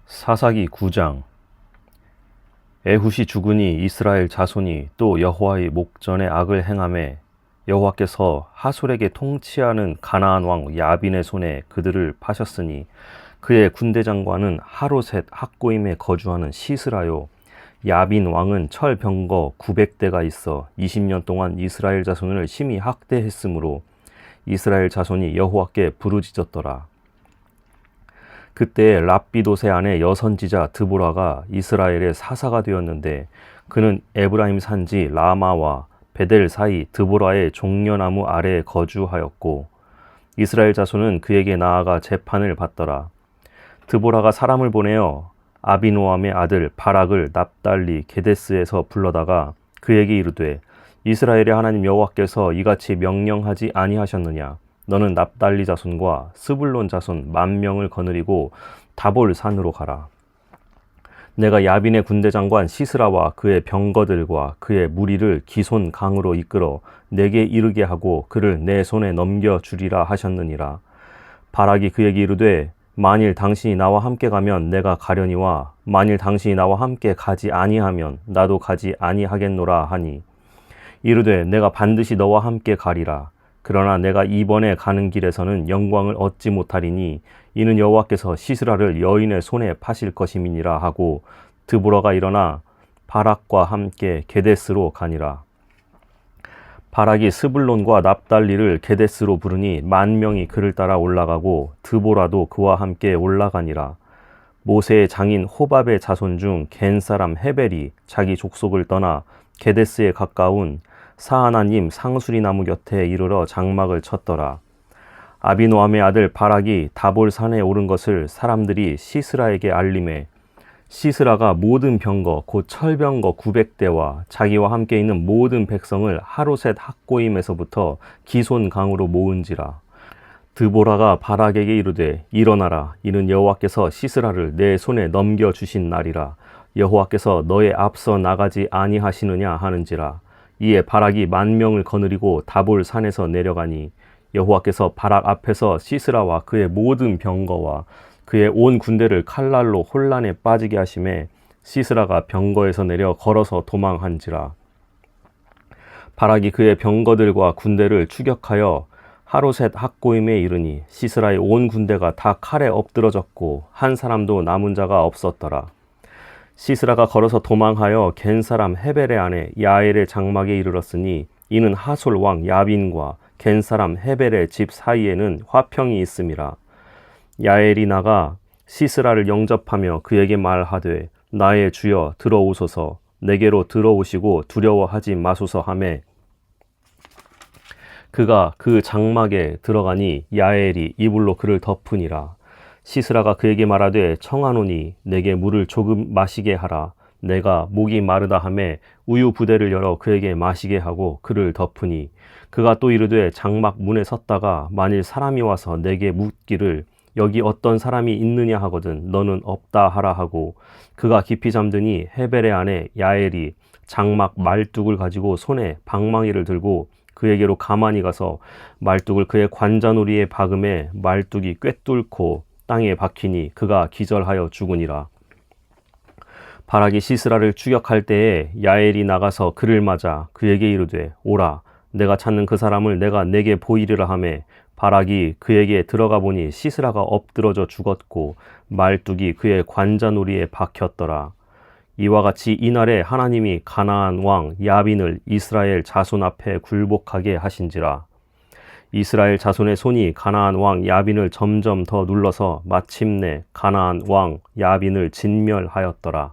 사사기 9장. 에훗이 죽으니 이스라엘 자손이 또 여호와의 목전에 악을 행하매 여호와께서 하솔에게 통치하는 가나안 왕 야빈의 손에 그들을 파셨으니 그의 군대 장관은 하로셋 학고임에 거주하는 시스라요. 야빈 왕은 철병거 900대가 있어 20년 동안 이스라엘 자손을 심히 학대했으므로 이스라엘 자손이 여호와께 부르짖었더라. 그때 랍비돗의 아내 여선지자 드보라가 이스라엘의 사사가 되었는데 그는 에브라임 산지 라마와 베델 사이 드보라의 종려나무 아래에 거주하였고 이스라엘 자손은 그에게 나아가 재판을 받더라. 드보라가 사람을 보내어 아비노함의 아들 바락을 납달리 게데스에서 불러다가 그에게 이르되 이스라엘의 하나님 여호와께서 이같이 명령하지 아니하셨느냐. 너는 납달리 자손과 스불론 자손 10,000명을 거느리고 다볼 산으로 가라. 내가 야빈의 군대 장관 시스라와 그의 병거들과 그의 무리를 기손 강으로 이끌어 내게 이르게 하고 그를 내 손에 넘겨주리라 하셨느니라. 바락이 그에게 이르되 만일 당신이 나와 함께 가면 내가 가려니와 만일 당신이 나와 함께 가지 아니하면 나도 가지 아니하겠노라 하니 이르되 내가 반드시 너와 함께 가리라. 그러나 내가 이번에 가는 길에서는 영광을 얻지 못하리니 이는 여호와께서 시스라를 여인의 손에 파실 것임이니라 하고 드보라가 일어나 바락과 함께 게데스로 가니라. 바락이 스불론과 납달리를 게데스로 부르니 10,000명이 그를 따라 올라가고 드보라도 그와 함께 올라가니라. 모세의 장인 호밥의 자손 중 겐 사람 헤벨이 자기 족속을 떠나 게데스에 가까운 사하나님 상수리 나무 곁에 이르러 장막을 쳤더라. 아비노함의 아들 바락이 다볼 산에 오른 것을 사람들이 시스라에게 알림해 시스라가 모든 병거 곧 철병거 900대와 자기와 함께 있는 모든 백성을 하로셋 학고임에서부터 기손 강으로 모은지라. 드보라가 바락에게 이르되 일어나라. 이는 여호와께서 시스라를 내 손에 넘겨주신 날이라. 여호와께서 너의 앞서 나가지 아니하시느냐 하는지라. 이에 바락이 10,000명을 거느리고 다볼 산에서 내려가니 여호와께서 바락 앞에서 시스라와 그의 모든 병거와 그의 온 군대를 칼날로 혼란에 빠지게 하심에 시스라가 병거에서 내려 걸어서 도망한지라. 바락이 그의 병거들과 군대를 추격하여 하로셋 학고임에 이르니 시스라의 온 군대가 다 칼에 엎드러졌고 한 사람도 남은 자가 없었더라. 시스라가 걸어서 도망하여 겐 사람 헤벨의 아내 야엘의 장막에 이르렀으니 이는 하솔 왕 야빈과 겐 사람 헤벨의 집 사이에는 화평이 있음이라. 야엘이 나가 시스라를 영접하며 그에게 말하되 나의 주여 들어오소서. 내게로 들어오시고 두려워하지 마소서 하매 그가 그 장막에 들어가니 야엘이 이불로 그를 덮으니라. 시스라가 그에게 말하되 청하노니 내게 물을 조금 마시게 하라. 내가 목이 마르다 하매 우유 부대를 열어 그에게 마시게 하고 그를 덮으니 그가 또 이르되 장막 문에 섰다가 만일 사람이 와서 내게 묻기를 여기 어떤 사람이 있느냐 하거든 너는 없다 하라 하고 그가 깊이 잠드니 헤벨의 아내 야엘이 장막 말뚝을 가지고 손에 방망이를 들고 그에게로 가만히 가서 말뚝을 그의 관자놀이에 박음에 말뚝이 꿰뚫고 땅에 박히니 그가 기절하여 죽으니라. 바락이 시스라를 추격할 때에 야엘이 나가서 그를 맞아 그에게 이르되 오라. 내가 찾는 그 사람을 내가 내게 보이리라 하매 바락이 그에게 들어가 보니 시스라가 엎드러져 죽었고 말뚝이 그의 관자놀이에 박혔더라. 이와 같이 이날에 하나님이 가나안 왕 야빈을 이스라엘 자손 앞에 굴복하게 하신지라. 이스라엘 자손의 손이 가나안 왕 야빈을 점점 더 눌러서 마침내 가나안 왕 야빈을 진멸하였더라.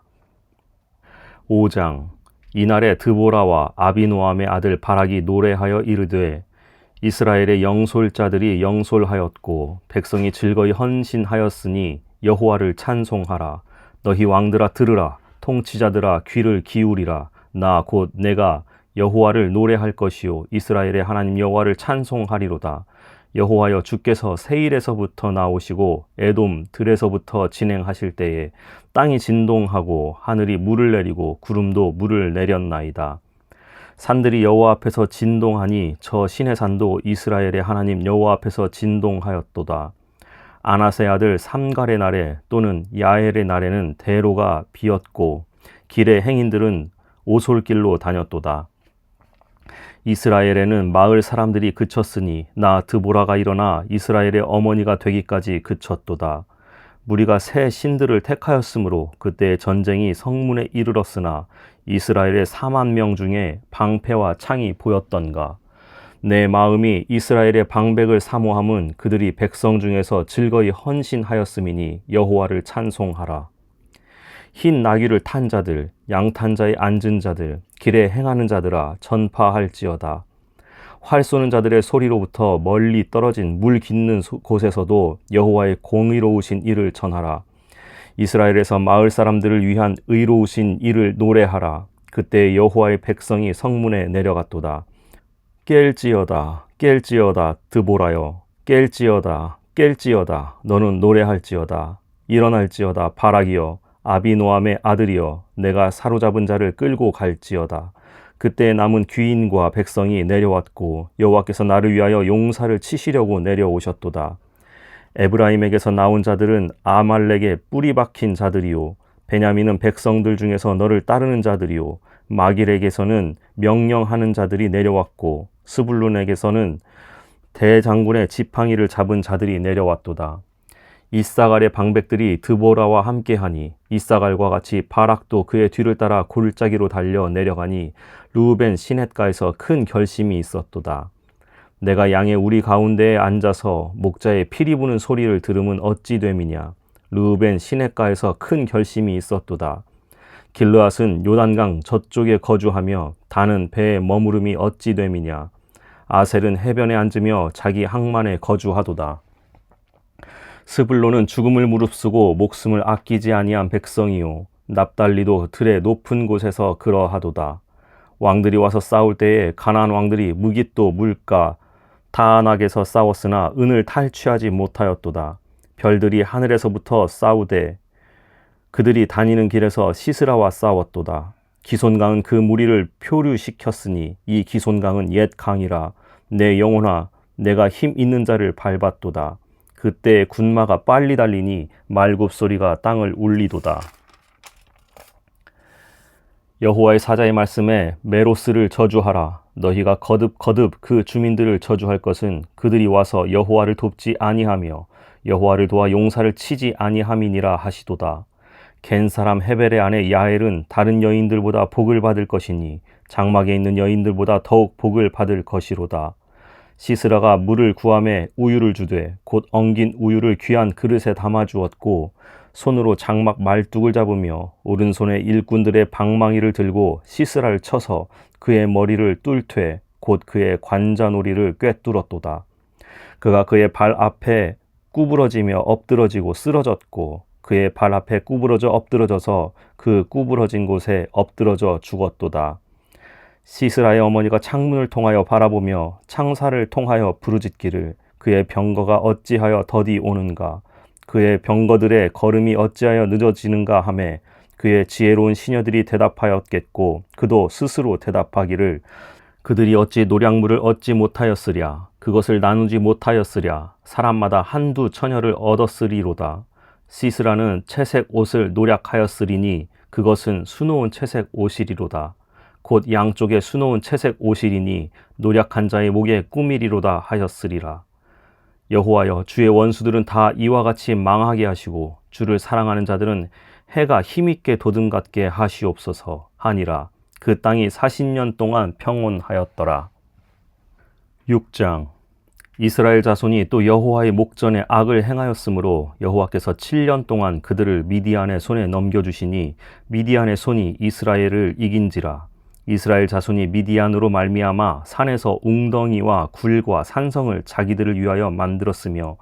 5장. 이날에 드보라와 아비노함의 아들 바락이 노래하여 이르되 이스라엘의 영솔자들이 영솔하였고 백성이 즐거이 헌신하였으니 여호와를 찬송하라. 너희 왕들아 들으라. 통치자들아 귀를 기울이라. 나 곧 내가 여호와를 노래할 것이요 이스라엘의 하나님 여호와를 찬송하리로다. 여호와여 주께서 세일에서부터 나오시고 에돔 들에서부터 진행하실 때에 땅이 진동하고 하늘이 물을 내리고 구름도 물을 내렸나이다. 산들이 여호와 앞에서 진동하니 저 시내산도 이스라엘의 하나님 여호와 앞에서 진동하였도다. 아나세 아들 삼갈의 날에 또는 야엘의 날에는 대로가 비었고 길의 행인들은 오솔길로 다녔도다. 이스라엘에는 마을 사람들이 그쳤으니 나 드보라가 일어나 이스라엘의 어머니가 되기까지 그쳤도다. 무리가 새 신들을 택하였으므로 그때 전쟁이 성문에 이르렀으나 이스라엘의 4만 명 중에 방패와 창이 보였던가. 내 마음이 이스라엘의 방백을 사모함은 그들이 백성 중에서 즐거이 헌신하였음이니 여호와를 찬송하라. 흰 나귀를 탄 자들, 양탄 자에 앉은 자들, 길에 행하는 자들아 전파할지어다. 활 쏘는 자들의 소리로부터 멀리 떨어진 물 깃는 곳에서도 여호와의 공의로우신 일을 전하라. 이스라엘에서 마을 사람들을 위한 의로우신 일을 노래하라. 그때 여호와의 백성이 성문에 내려갔도다. 깰지어다, 깰지어다, 드보라여, 깰지어다, 깰지어다, 너는 노래할지어다. 일어날지어다, 바락이여, 아비노함의 아들이여, 내가 사로잡은 자를 끌고 갈지어다. 그때 남은 귀인과 백성이 내려왔고 여호와께서 나를 위하여 용사를 치시려고 내려오셨도다. 에브라임에게서 나온 자들은 아말렉의 뿌리 박힌 자들이요, 베냐민은 백성들 중에서 너를 따르는 자들이요, 마길에게서는 명령하는 자들이 내려왔고 스불룬에게서는 대장군의 지팡이를 잡은 자들이 내려왔도다. 이사갈의 방백들이 드보라와 함께하니 이사갈과 같이 바락도 그의 뒤를 따라 골짜기로 달려 내려가니 르우벤 시냇가에서 큰 결심이 있었도다. 내가 양의 우리 가운데에 앉아서 목자의 피리 부는 소리를 들으면 어찌 됨이냐. 르우벤 시냇가에서 큰 결심이 있었도다. 길르앗은 요단강 저쪽에 거주하며 다는 배에 머무름이 어찌 됨이냐. 아셀은 해변에 앉으며 자기 항만에 거주하도다. 스불론은 죽음을 무릅쓰고 목숨을 아끼지 아니한 백성이요, 납달리도 들의 높은 곳에서 그러하도다. 왕들이 와서 싸울 때에 가나안 왕들이 무깃도 물가 다안악에서 싸웠으나 은을 탈취하지 못하였도다. 별들이 하늘에서부터 싸우되 그들이 다니는 길에서 시스라와 싸웠도다. 기손강은 그 무리를 표류시켰으니 이 기손강은 옛 강이라. 내 영혼아, 내가 힘 있는 자를 밟았도다. 그때 군마가 빨리 달리니 말굽소리가 땅을 울리도다. 여호와의 사자의 말씀에 메로스를 저주하라. 너희가 거듭 그 주민들을 저주할 것은 그들이 와서 여호와를 돕지 아니하며 여호와를 도와 용사를 치지 아니함이니라 하시도다. 겐 사람 헤벨의 아내 야엘은 다른 여인들보다 복을 받을 것이니 장막에 있는 여인들보다 더욱 복을 받을 것이로다. 시스라가 물을 구함에 우유를 주되 곧 엉긴 우유를 귀한 그릇에 담아 주었고 손으로 장막 말뚝을 잡으며 오른손에 일꾼들의 방망이를 들고 시스라를 쳐서 그의 머리를 뚫되 곧 그의 관자놀이를 꿰뚫었도다. 그가 그의 발 앞에 구부러지며 엎드러지고 쓰러졌고 그의 발 앞에 구부러져 엎드러져서 그 구부러진 곳에 엎드러져 죽었도다. 시스라의 어머니가 창문을 통하여 바라보며 창살을 통하여 부르짖기를 그의 병거가 어찌하여 더디 오는가, 그의 병거들의 걸음이 어찌하여 늦어지는가 하매 그의 지혜로운 시녀들이 대답하였겠고 그도 스스로 대답하기를 그들이 어찌 노량물을 얻지 못하였으랴, 그것을 나누지 못하였으랴, 사람마다 한두 처녀를 얻었으리로다. 시스라는 채색 옷을 노략하였으리니 그것은 수놓은 채색 옷이리로다. 곧 양쪽에 수놓은 채색 옷이리니 노략한 자의 목에 꾸미리로다 하였으리라. 여호와여, 주의 원수들은 다 이와 같이 망하게 하시고 주를 사랑하는 자들은 해가 힘있게 도듬같게 하시옵소서 하니라. 그 땅이 40년 동안 평온하였더라. 6장. 이스라엘 자손이 또 여호와의 목전에 악을 행하였으므로 여호와께서 7년 동안 그들을 미디안의 손에 넘겨주시니 미디안의 손이 이스라엘을 이긴지라. 이스라엘 자손이 미디안으로 말미암아 산에서 웅덩이와 굴과 산성을 자기들을 위하여 만들었으며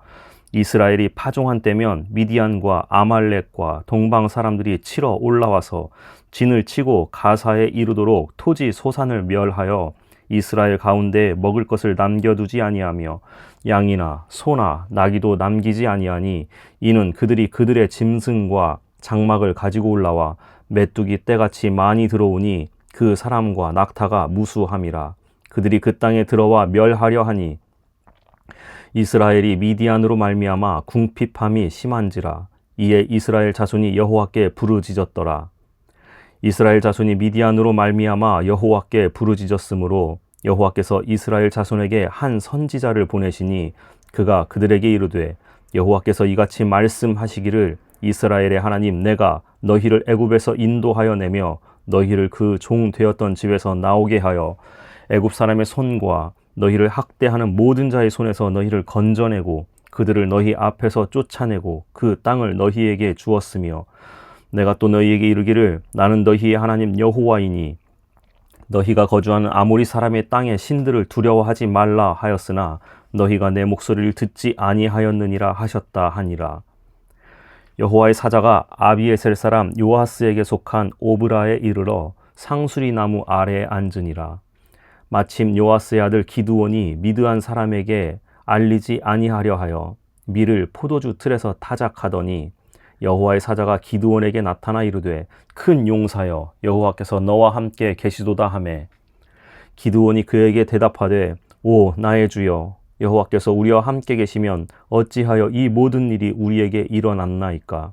이스라엘이 파종한 때면 미디안과 아말렉과 동방 사람들이 치러 올라와서 진을 치고 가사에 이르도록 토지 소산을 멸하여 이스라엘 가운데 먹을 것을 남겨두지 아니하며 양이나 소나 나귀도 남기지 아니하니 이는 그들이 그들의 짐승과 장막을 가지고 올라와 메뚜기 떼같이 많이 들어오니 그 사람과 낙타가 무수함이라. 그들이 그 땅에 들어와 멸하려 하니 이스라엘이 미디안으로 말미암아 궁핍함이 심한지라. 이에 이스라엘 자손이 여호와께 부르짖었더라. 이스라엘 자손이 미디안으로 말미암아 여호와께 부르짖었으므로 여호와께서 이스라엘 자손에게 한 선지자를 보내시니 그가 그들에게 이르되 여호와께서 이같이 말씀하시기를 이스라엘의 하나님 내가 너희를 애굽에서 인도하여 내며 너희를 그 종 되었던 집에서 나오게 하여 애굽 사람의 손과 너희를 학대하는 모든 자의 손에서 너희를 건져내고 그들을 너희 앞에서 쫓아내고 그 땅을 너희에게 주었으며 내가 또 너희에게 이르기를 나는 너희의 하나님 여호와이니 너희가 거주하는 아모리 사람의 땅의 신들을 두려워하지 말라 하였으나 너희가 내 목소리를 듣지 아니하였느니라 하셨다 하니라. 여호와의 사자가 아비에셀 사람 요아스에게 속한 오브라에 이르러 상수리 나무 아래에 앉으니라. 마침 요아스의 아들 기드온이 미드안 사람에게 알리지 아니하려 하여 밀을 포도주 틀에서 타작하더니 여호와의 사자가 기드온에게 나타나 이르되 큰 용사여 여호와께서 너와 함께 계시도다 하매 기드온이 그에게 대답하되 오 나의 주여 여호와께서 우리와 함께 계시면 어찌하여 이 모든 일이 우리에게 일어났나이까.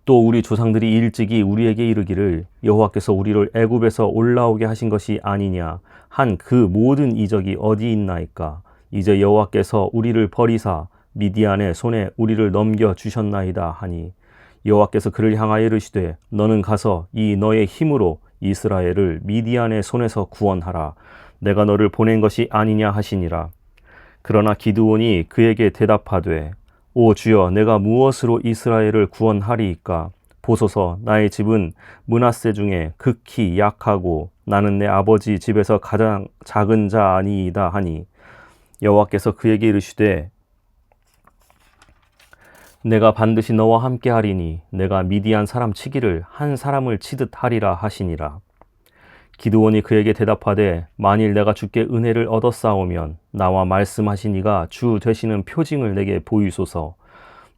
또 우리 조상들이 일찍이 우리에게 이르기를 여호와께서 우리를 애굽에서 올라오게 하신 것이 아니냐 한 그 모든 이적이 어디 있나이까. 이제 여호와께서 우리를 버리사 미디안의 손에 우리를 넘겨 주셨나이다 하니 여호와께서 그를 향하여 이르시되 너는 가서 이 너의 힘으로 이스라엘을 미디안의 손에서 구원하라. 내가 너를 보낸 것이 아니냐 하시니라. 그러나 기드온이 그에게 대답하되 오 주여 내가 무엇으로 이스라엘을 구원하리이까. 보소서 나의 집은 므낫세 중에 극히 약하고 나는 내 아버지 집에서 가장 작은 자 아니이다 하니 여호와께서 그에게 이르시되 내가 반드시 너와 함께 하리니 내가 미디안 사람 치기를 한 사람을 치듯 하리라 하시니라. 기드온이 그에게 대답하되 만일 내가 주께 은혜를 얻었사오면 나와 말씀하신 이가 주 되시는 표징을 내게 보이소서.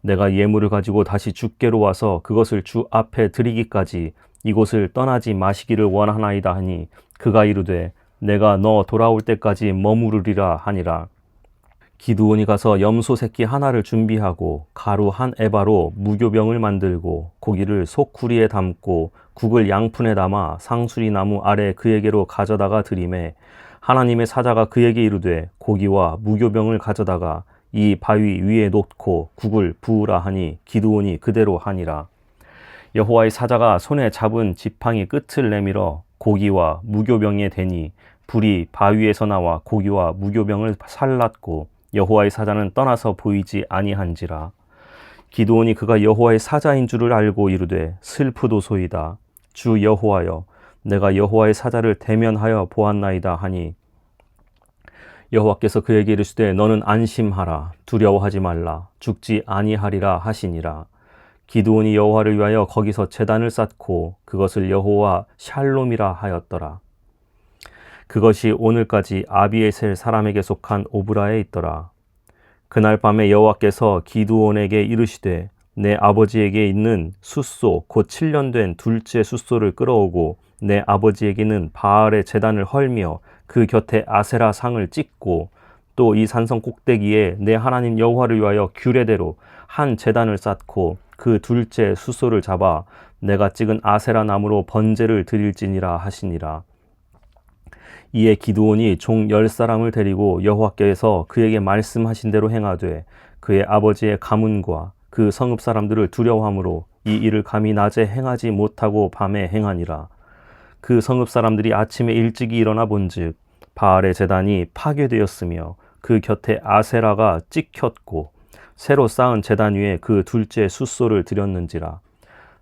내가 예물을 가지고 다시 주께로 와서 그것을 주 앞에 드리기까지 이곳을 떠나지 마시기를 원하나이다 하니 그가 이르되 내가 너 돌아올 때까지 머무르리라 하니라. 기드온이 가서 염소 새끼 하나를 준비하고 가루 한 에바로 무교병을 만들고 고기를 속구리에 담고 국을 양푼에 담아 상수리 나무 아래 그에게로 가져다가 드리매 하나님의 사자가 그에게 이르되 고기와 무교병을 가져다가 이 바위 위에 놓고 국을 부으라 하니 기드온이 그대로 하니라. 여호와의 사자가 손에 잡은 지팡이 끝을 내밀어 고기와 무교병에 대니 불이 바위에서 나와 고기와 무교병을 살랐고 여호와의 사자는 떠나서 보이지 아니한지라. 기드온이 그가 여호와의 사자인 줄을 알고 이르되 슬프도소이다. 주 여호와여 내가 여호와의 사자를 대면하여 보았나이다 하니 여호와께서 그에게 이르시되 너는 안심하라 두려워하지 말라 죽지 아니하리라 하시니라. 기드온이 여호와를 위하여 거기서 제단을 쌓고 그것을 여호와 샬롬이라 하였더라. 그것이 오늘까지 아비에셀 사람에게 속한 오브라에 있더라. 그날 밤에 여호와께서 기드온에게 이르시되 내 아버지에게 있는 숫소 곧 7년 된 둘째 숫소를 끌어오고 내 아버지에게는 바알의 제단을 헐며 그 곁에 아세라 상을 찍고 또 이 산성 꼭대기에 내 하나님 여호와를 위하여 규례대로 한 제단을 쌓고 그 둘째 숫소를 잡아 내가 찍은 아세라 나무로 번제를 드릴지니라 하시니라. 이에 기드온이 종 10사람을 데리고 여호와께서 그에게 말씀하신 대로 행하되 그의 아버지의 가문과 그 성읍 사람들을 두려워함으로 이 일을 감히 낮에 행하지 못하고 밤에 행하니라. 그 성읍 사람들이 아침에 일찍이 일어나 본즉 바알의 제단이 파괴되었으며 그 곁에 아세라가 찍혔고 새로 쌓은 제단 위에 그 둘째 숫소를 드렸는지라.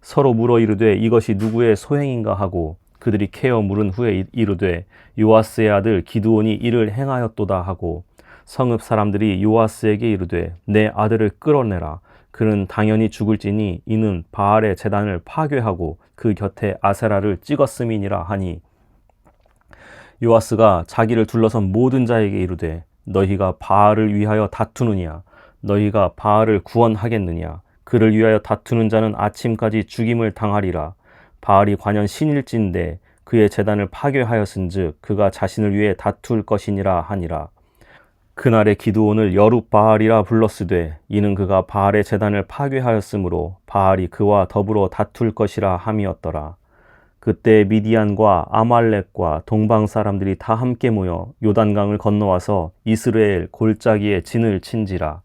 서로 물어 이르되 이것이 누구의 소행인가 하고 그들이 캐어 물은 후에 이르되 요아스의 아들 기드온이 이를 행하였도다 하고 성읍 사람들이 요아스에게 이르되 내 아들을 끌어내라. 그는 당연히 죽을지니 이는 바알의 제단을 파괴하고 그 곁에 아세라를 찍었음이니라 하니 요아스가 자기를 둘러선 모든 자에게 이르되 너희가 바알을 위하여 다투느냐 너희가 바알을 구원하겠느냐 그를 위하여 다투는 자는 아침까지 죽임을 당하리라. 바알이 관연 신일진데 그의 제단을 파괴하였은즉 그가 자신을 위해 다툴 것이니라 하니라. 그날에 기드온을 여룻바알이라 불렀으되 이는 그가 바알의 제단을 파괴하였으므로 바알이 그와 더불어 다툴 것이라 함이었더라. 그때 미디안과 아말렉과 동방 사람들이 다 함께 모여 요단강을 건너와서 이스라엘 골짜기에 진을 친지라.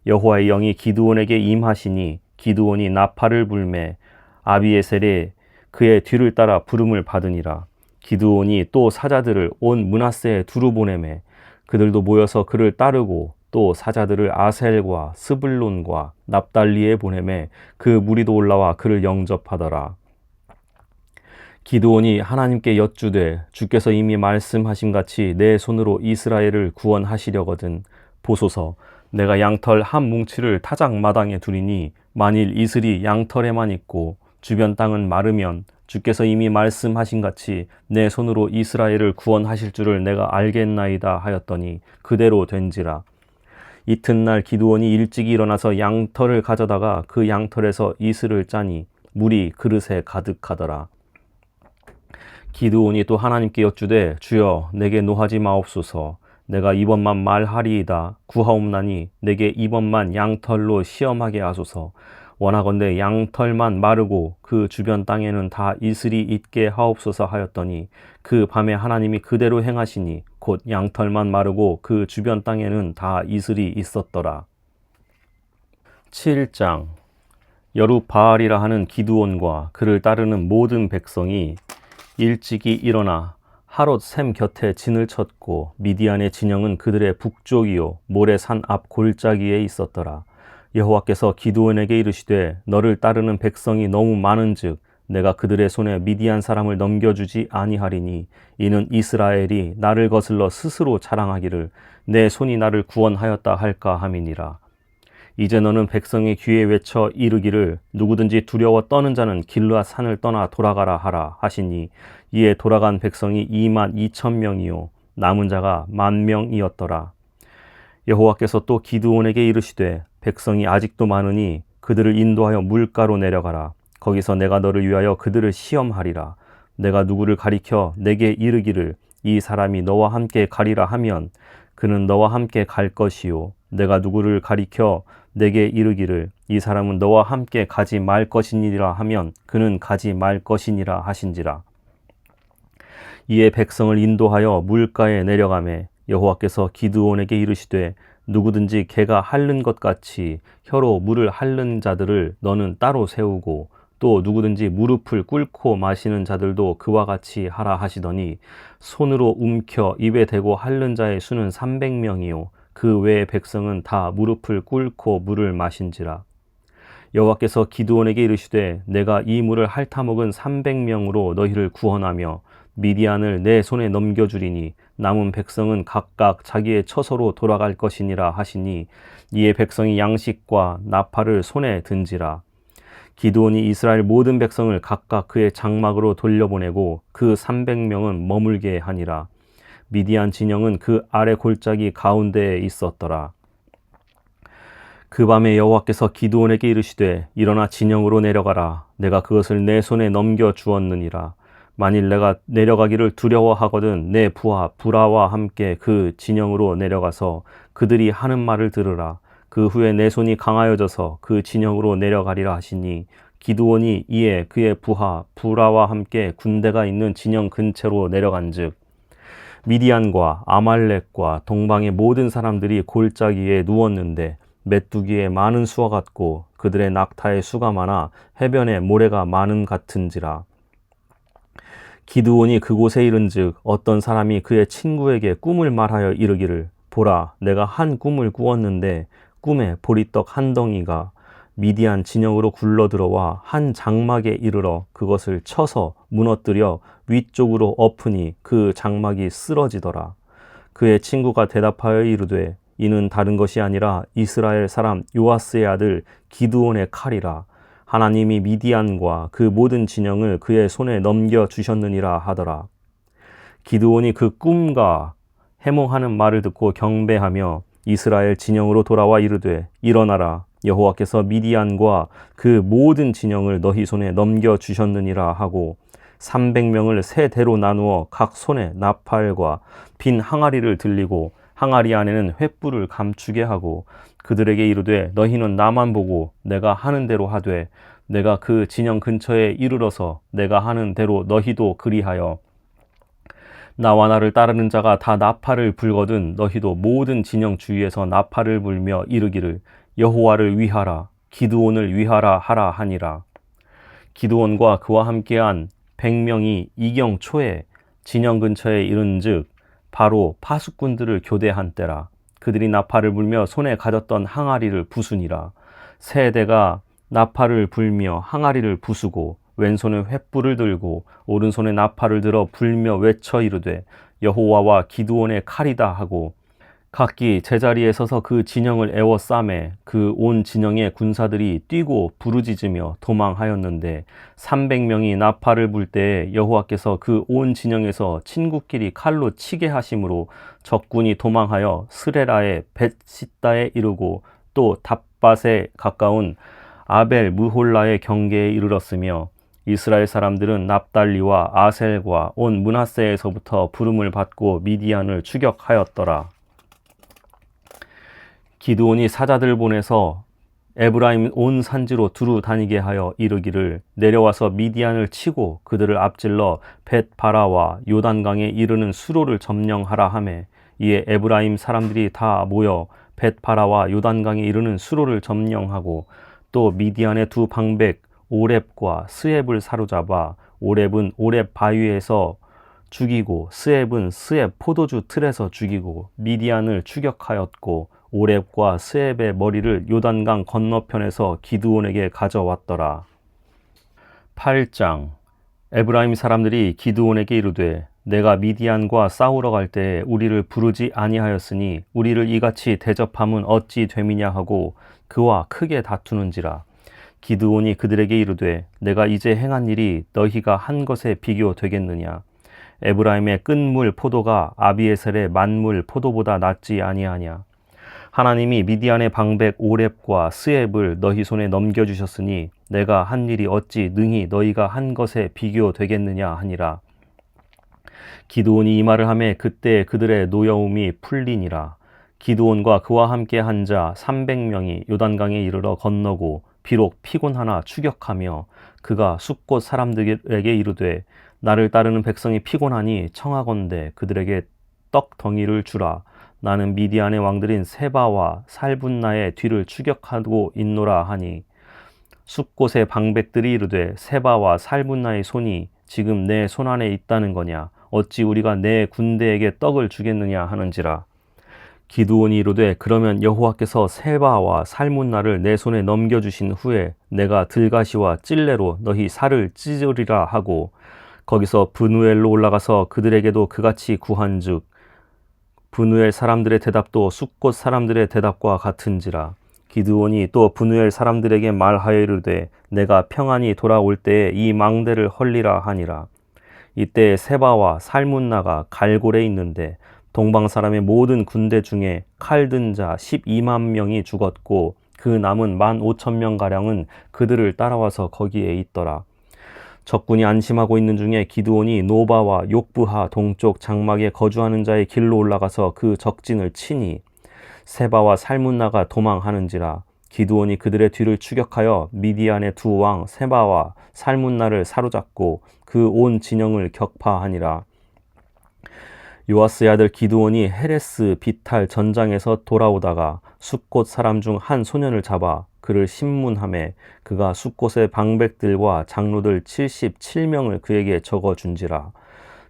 여호와의 영이 기드온에게 임하시니 기드온이 나팔을 불매 아비에셀이 그의 뒤를 따라 부름을 받으니라. 기드온이 또 사자들을 온 므낫세에 두루 보내매 그들도 모여서 그를 따르고 또 사자들을 아셀과 스불론과 납달리에 보내매 그 무리도 올라와 그를 영접하더라. 기드온이 하나님께 여쭈되 주께서 이미 말씀하신 같이 내 손으로 이스라엘을 구원하시려거든 보소서. 내가 양털 한 뭉치를 타작마당에 두리니 만일 이슬이 양털에만 있고 주변 땅은 마르면 주께서 이미 말씀하신 같이 내 손으로 이스라엘을 구원하실 줄을 내가 알겠나이다 하였더니 그대로 된지라. 이튿날 기드온이 일찍이 일어나서 양털을 가져다가 그 양털에서 이슬을 짜니 물이 그릇에 가득하더라. 기드온이 또 하나님께 여쭈되 주여 내게 노하지 마옵소서. 내가 이번만 말하리이다. 구하옵나니 내게 이번만 양털로 시험하게 하소서. 원하건대 양털만 마르고 그 주변 땅에는 다 이슬이 있게 하옵소서 하였더니 그 밤에 하나님이 그대로 행하시니 곧 양털만 마르고 그 주변 땅에는 다 이슬이 있었더라. 7장. 여룻바알이라 하는 기드온과 그를 따르는 모든 백성이 일찍이 일어나 하롯 샘 곁에 진을 쳤고 미디안의 진영은 그들의 북쪽이요 모레산 앞 골짜기에 있었더라. 여호와께서 기드온에게 이르시되 너를 따르는 백성이 너무 많은즉 내가 그들의 손에 미디안 사람을 넘겨주지 아니하리니 이는 이스라엘이 나를 거슬러 스스로 자랑하기를 내 손이 나를 구원하였다 할까 함이니라. 이제 너는 백성의 귀에 외쳐 이르기를 누구든지 두려워 떠는 자는 길르앗 산을 떠나 돌아가라 하라 하시니 이에 돌아간 백성이 22,000명이요 남은 자가 10,000명이었더라. 여호와께서 또 기드온에게 이르시되 백성이 아직도 많으니 그들을 인도하여 물가로 내려가라. 거기서 내가 너를 위하여 그들을 시험하리라. 내가 누구를 가리켜 내게 이르기를 이 사람이 너와 함께 가리라 하면 그는 너와 함께 갈 것이요 내가 누구를 가리켜 내게 이르기를 이 사람은 너와 함께 가지 말 것이니라 하면 그는 가지 말 것이니라 하신지라. 이에 백성을 인도하여 물가에 내려가매 여호와께서 기드온에게 이르시되 누구든지 개가 핥는 것 같이 혀로 물을 핥는 자들을 너는 따로 세우고 또 누구든지 무릎을 꿇고 마시는 자들도 그와 같이 하라 하시더니 손으로 움켜 입에 대고 핥는 자의 수는 300명이요 그 외의 백성은 다 무릎을 꿇고 물을 마신지라. 여호와께서 기드온에게 이르시되 내가 이 물을 핥아먹은 300명으로 너희를 구원하며 미디안을 내 손에 넘겨주리니 남은 백성은 각각 자기의 처소로 돌아갈 것이니라 하시니 이에 백성이 양식과 나팔을 손에 든지라. 기드온이 이스라엘 모든 백성을 각각 그의 장막으로 돌려보내고 그 300명은 머물게 하니라. 미디안 진영은 그 아래 골짜기 가운데에 있었더라. 그 밤에 여호와께서 기드온에게 이르시되 일어나 진영으로 내려가라. 내가 그것을 내 손에 넘겨 주었느니라. 만일 내가 내려가기를 두려워하거든 내 부하 브라와 함께 그 진영으로 내려가서 그들이 하는 말을 들으라. 그 후에 내 손이 강하여져서 그 진영으로 내려가리라 하시니 기드온이 이에 그의 부하 브라와 함께 군대가 있는 진영 근처로 내려간즉 미디안과 아말렉과 동방의 모든 사람들이 골짜기에 누웠는데 메뚜기의 많은 수와 같고 그들의 낙타의 수가 많아 해변에 모래가 많은 같은지라. 기드온이 그곳에 이른즉 어떤 사람이 그의 친구에게 꿈을 말하여 이르기를 보라 내가 한 꿈을 꾸었는데 꿈에 보리떡 한 덩이가 미디안 진영으로 굴러들어와 한 장막에 이르러 그것을 쳐서 무너뜨려 위쪽으로 엎으니 그 장막이 쓰러지더라. 그의 친구가 대답하여 이르되 이는 다른 것이 아니라 이스라엘 사람 요아스의 아들 기드온의 칼이라. 하나님이 미디안과 그 모든 진영을 그의 손에 넘겨주셨느니라 하더라. 기드온이 그 꿈과 해몽하는 말을 듣고 경배하며 이스라엘 진영으로 돌아와 이르되 일어나라. 여호와께서 미디안과 그 모든 진영을 너희 손에 넘겨주셨느니라 하고 300명을 세 대로 나누어 각 손에 나팔과 빈 항아리를 들리고 항아리 안에는 횃불을 감추게 하고 그들에게 이르되 너희는 나만 보고 내가 하는 대로 하되 내가 그 진영 근처에 이르러서 내가 하는 대로 너희도 그리하여 나와 나를 따르는 자가 다 나팔을 불거든 너희도 모든 진영 주위에서 나팔을 불며 이르기를 여호와를 위하라 기드온을 위하라 하라 하니라. 기드온과 그와 함께한 100명이 이경 초에 진영 근처에 이른즉 바로 파수꾼들을 교대한 때라. 그들이 나팔을 불며 손에 가졌던 항아리를 부수니라. 세대가 나팔을 불며 항아리를 부수고 왼손에 횃불을 들고 오른손에 나팔을 들어 불며 외쳐 이르되 여호와와 기드온의 칼이다 하고 각기 제자리에 서서 그 진영을 에워싸매 그 온 진영의 군사들이 뛰고 부르짖으며 도망하였는데 300명이 나팔을 불 때에 여호와께서 그 온 진영에서 친구끼리 칼로 치게 하심으로 적군이 도망하여 스레라의 벳시다에 이르고 또 답밭에 가까운 아벨 무홀라의 경계에 이르렀으며 이스라엘 사람들은 납달리와 아셀과 온 므낫세에서부터 부름을 받고 미디안을 추격하였더라. 기드온이 사자들 보내서 에브라임 온 산지로 두루 다니게 하여 이르기를 내려와서 미디안을 치고 그들을 앞질러 벳바라와 요단강에 이르는 수로를 점령하라 하매 이에 에브라임 사람들이 다 모여 벳바라와 요단강에 이르는 수로를 점령하고 또 미디안의 두 방백 오렙과 스앱을 사로잡아 오렙은 오렙 바위에서 죽이고 스앱은 스앱 포도주 틀에서 죽이고 미디안을 추격하였고 오렙과 스앱의 머리를 요단강 건너편에서 기드온에게 가져왔더라. 8장. 에브라임 사람들이 기드온에게 이르되 내가 미디안과 싸우러 갈 때에 우리를 부르지 아니하였으니 우리를 이같이 대접함은 어찌 됨이냐 하고 그와 크게 다투는지라. 기드온이 그들에게 이르되 내가 이제 행한 일이 너희가 한 것에 비교되겠느냐. 에브라임의 끈물 포도가 아비에셀의 만물 포도보다 낫지 아니하냐. 하나님이 미디안의 방백 오렙과 스앱을 너희 손에 넘겨주셨으니 내가 한 일이 어찌 능히 너희가 한 것에 비교되겠느냐 하니라. 기드온이 이 말을 하매 그때 그들의 노여움이 풀리니라. 기드온과 그와 함께 한 자 300명이 요단강에 이르러 건너고 비록 피곤하나 추격하며 그가 숫곳 사람들에게 이르되 나를 따르는 백성이 피곤하니 청하건대 그들에게 떡 덩이를 주라. 나는 미디안의 왕들인 세바와 살분나의 뒤를 추격하고 있노라 하니 숫곳의 방백들이 이르되 세바와 살분나의 손이 지금 내 손안에 있다는 거냐. 어찌 우리가 내 군대에게 떡을 주겠느냐 하는지라. 기드온이 이르되 그러면 여호와께서 세바와 살문나를 내 손에 넘겨주신 후에 내가 들가시와 찔레로 너희 살을 찢으리라 하고 거기서 브누엘로 올라가서 그들에게도 그같이 구한즉 브누엘 사람들의 대답도 숫곳 사람들의 대답과 같은지라. 기드온이 또 브누엘 사람들에게 말하여 이르되 내가 평안히 돌아올 때에 이 망대를 헐리라 하니라. 이때 세바와 살문나가 갈골에 있는데 동방 사람의 모든 군대 중에 칼 든 자 12만 명이 죽었고 그 남은 15,000명가량은 그들을 따라와서 거기에 있더라. 적군이 안심하고 있는 중에 기드온이 노바와 욕부하 동쪽 장막에 거주하는 자의 길로 올라가서 그 적진을 치니 세바와 살문나가 도망하는지라. 기드온이 그들의 뒤를 추격하여 미디안의 두 왕 세바와 살문나를 사로잡고 그 온 진영을 격파하니라. 요아스의 아들 기드온이 헤레스 비탈 전장에서 돌아오다가 숫곳 사람 중 한 소년을 잡아 그를 신문하매 그가 숫곳의 방백들과 장로들 77명을 그에게 적어준지라.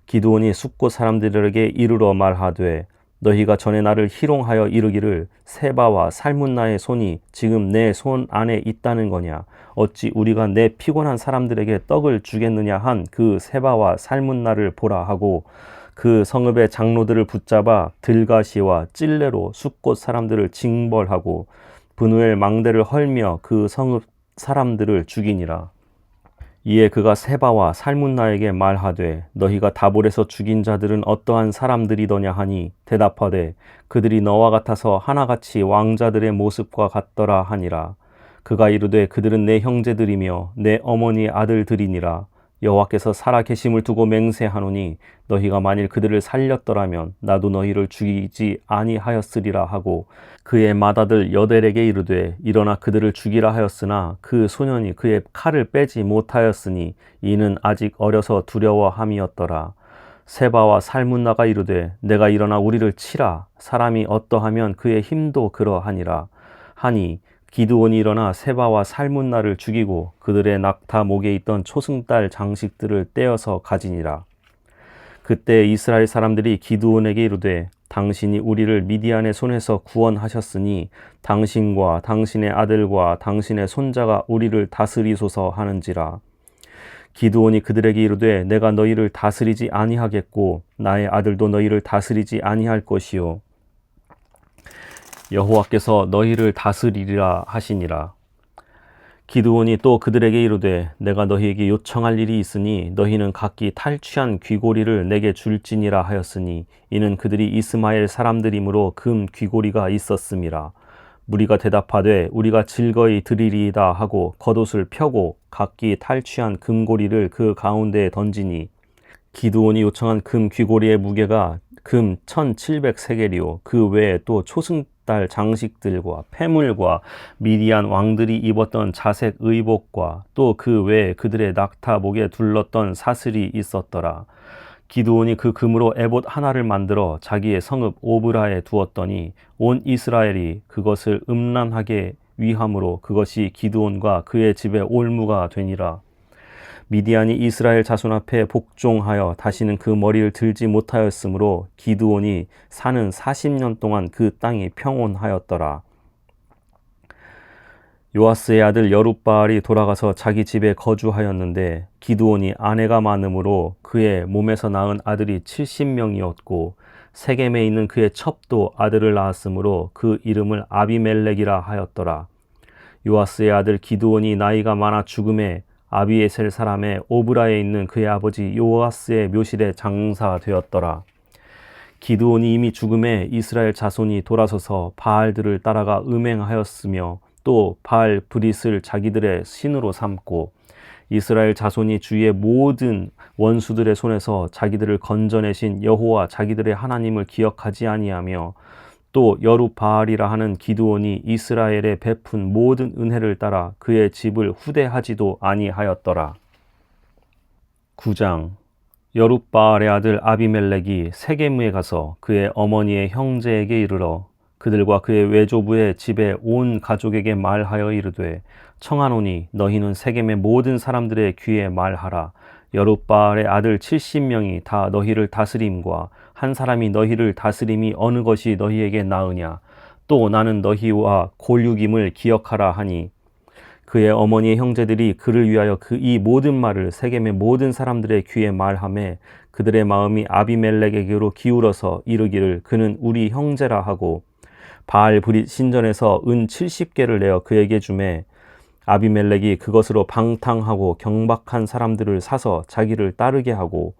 기드온이 숫곳 사람들에게 이르러 말하되 너희가 전에 나를 희롱하여 이르기를 세바와 살문나의 손이 지금 내 손 안에 있다는 거냐. 어찌 우리가 내 피곤한 사람들에게 떡을 주겠느냐 한 그 세바와 살문나를 보라 하고 그 성읍의 장로들을 붙잡아 들가시와 찔레로 숫곳 사람들을 징벌하고 브누엘 망대를 헐며 그 성읍 사람들을 죽이니라. 이에 그가 세바와 살문나에게 말하되 너희가 다볼에서 죽인 자들은 어떠한 사람들이더냐 하니 대답하되 그들이 너와 같아서 하나같이 왕자들의 모습과 같더라 하니라. 그가 이르되 그들은 내 형제들이며 내 어머니 아들들이니라. 여호와께서 살아 계심을 두고 맹세하노니 너희가 만일 그들을 살렸더라면 나도 너희를 죽이지 아니하였으리라 하고 그의 맏아들 여델에게 이르되 일어나 그들을 죽이라 하였으나 그 소년이 그의 칼을 빼지 못하였으니 이는 아직 어려서 두려워함이었더라. 세바와 살문나가 이르되 내가 일어나 우리를 치라. 사람이 어떠하면 그의 힘도 그러하니라 하니 기드온이 일어나 세바와 살문나를 죽이고 그들의 낙타 목에 있던 초승달 장식들을 떼어서 가지니라. 그때 이스라엘 사람들이 기드온에게 이르되 당신이 우리를 미디안의 손에서 구원하셨으니 당신과 당신의 아들과 당신의 손자가 우리를 다스리소서 하는지라. 기드온이 그들에게 이르되 내가 너희를 다스리지 아니하겠고 나의 아들도 너희를 다스리지 아니할 것이요 여호와께서 너희를 다스리리라 하시니라. 기드온이 또 그들에게 이르되 내가 너희에게 요청할 일이 있으니 너희는 각기 탈취한 귀고리를 내게 줄지니라 하였으니 이는 그들이 이스마엘 사람들이므로 금 귀고리가 있었음이라. 무리가 대답하되 우리가 즐거이 드리리이다 하고 겉옷을 펴고 각기 탈취한 금고리를 그 가운데에 던지니 기드온이 요청한 금 귀고리의 무게가 금 1700세겔이요 그 외에 또 초승달 장식들과 패물과 미디안 왕들이 입었던 자색 의복과 또 그 외에 그들의 낙타 목에 둘렀던 사슬이 있었더라. 기드온이 그 금으로 에봇 하나를 만들어 자기의 성읍 오브라에 두었더니 온 이스라엘이 그것을 음란하게 위함으로 그것이 기드온과 그의 집의 올무가 되니라. 미디안이 이스라엘 자손 앞에 복종하여 다시는 그 머리를 들지 못하였으므로 기드온이 사는 40년 동안 그 땅이 평온하였더라. 요아스의 아들 여룻바알이 돌아가서 자기 집에 거주하였는데 기드온이 아내가 많으므로 그의 몸에서 낳은 아들이 70명이었고 세겜에 있는 그의 첩도 아들을 낳았으므로 그 이름을 아비멜렉이라 하였더라. 요아스의 아들 기드온이 나이가 많아 죽음에 아비에셀 사람의 오브라에 있는 그의 아버지 요아스의 묘실에 장사되었더라. 기드온이 이미 죽음에 이스라엘 자손이 돌아서서 바알들을 따라가 음행하였으며 또 바알 브릿을 자기들의 신으로 삼고 이스라엘 자손이 주의 모든 원수들의 손에서 자기들을 건져내신 여호와 자기들의 하나님을 기억하지 아니하며 또 여룻바알이라 하는 기드온이 이스라엘에 베푼 모든 은혜를 따라 그의 집을 후대하지도 아니하였더라. 9장. 여룻바알의 아들 아비멜렉이 세겜에 가서 그의 어머니의 형제에게 이르러 그들과 그의 외조부의 집에 온 가족에게 말하여 이르되 청하노니 너희는 세겜의 모든 사람들의 귀에 말하라. 여룻바알의 아들 70명이 다 너희를 다스림과 한 사람이 너희를 다스림이 어느 것이 너희에게 나으냐. 또 나는 너희와 골육임을 기억하라 하니 그의 어머니의 형제들이 그를 위하여 이 모든 말을 세겜의 모든 사람들의 귀에 말하매 그들의 마음이 아비멜렉에게로 기울어서 이르기를 그는 우리 형제라 하고 바알 브릿 신전에서 은 70개를 내어 그에게 주매 아비멜렉이 그것으로 방탕하고 경박한 사람들을 사서 자기를 따르게 하고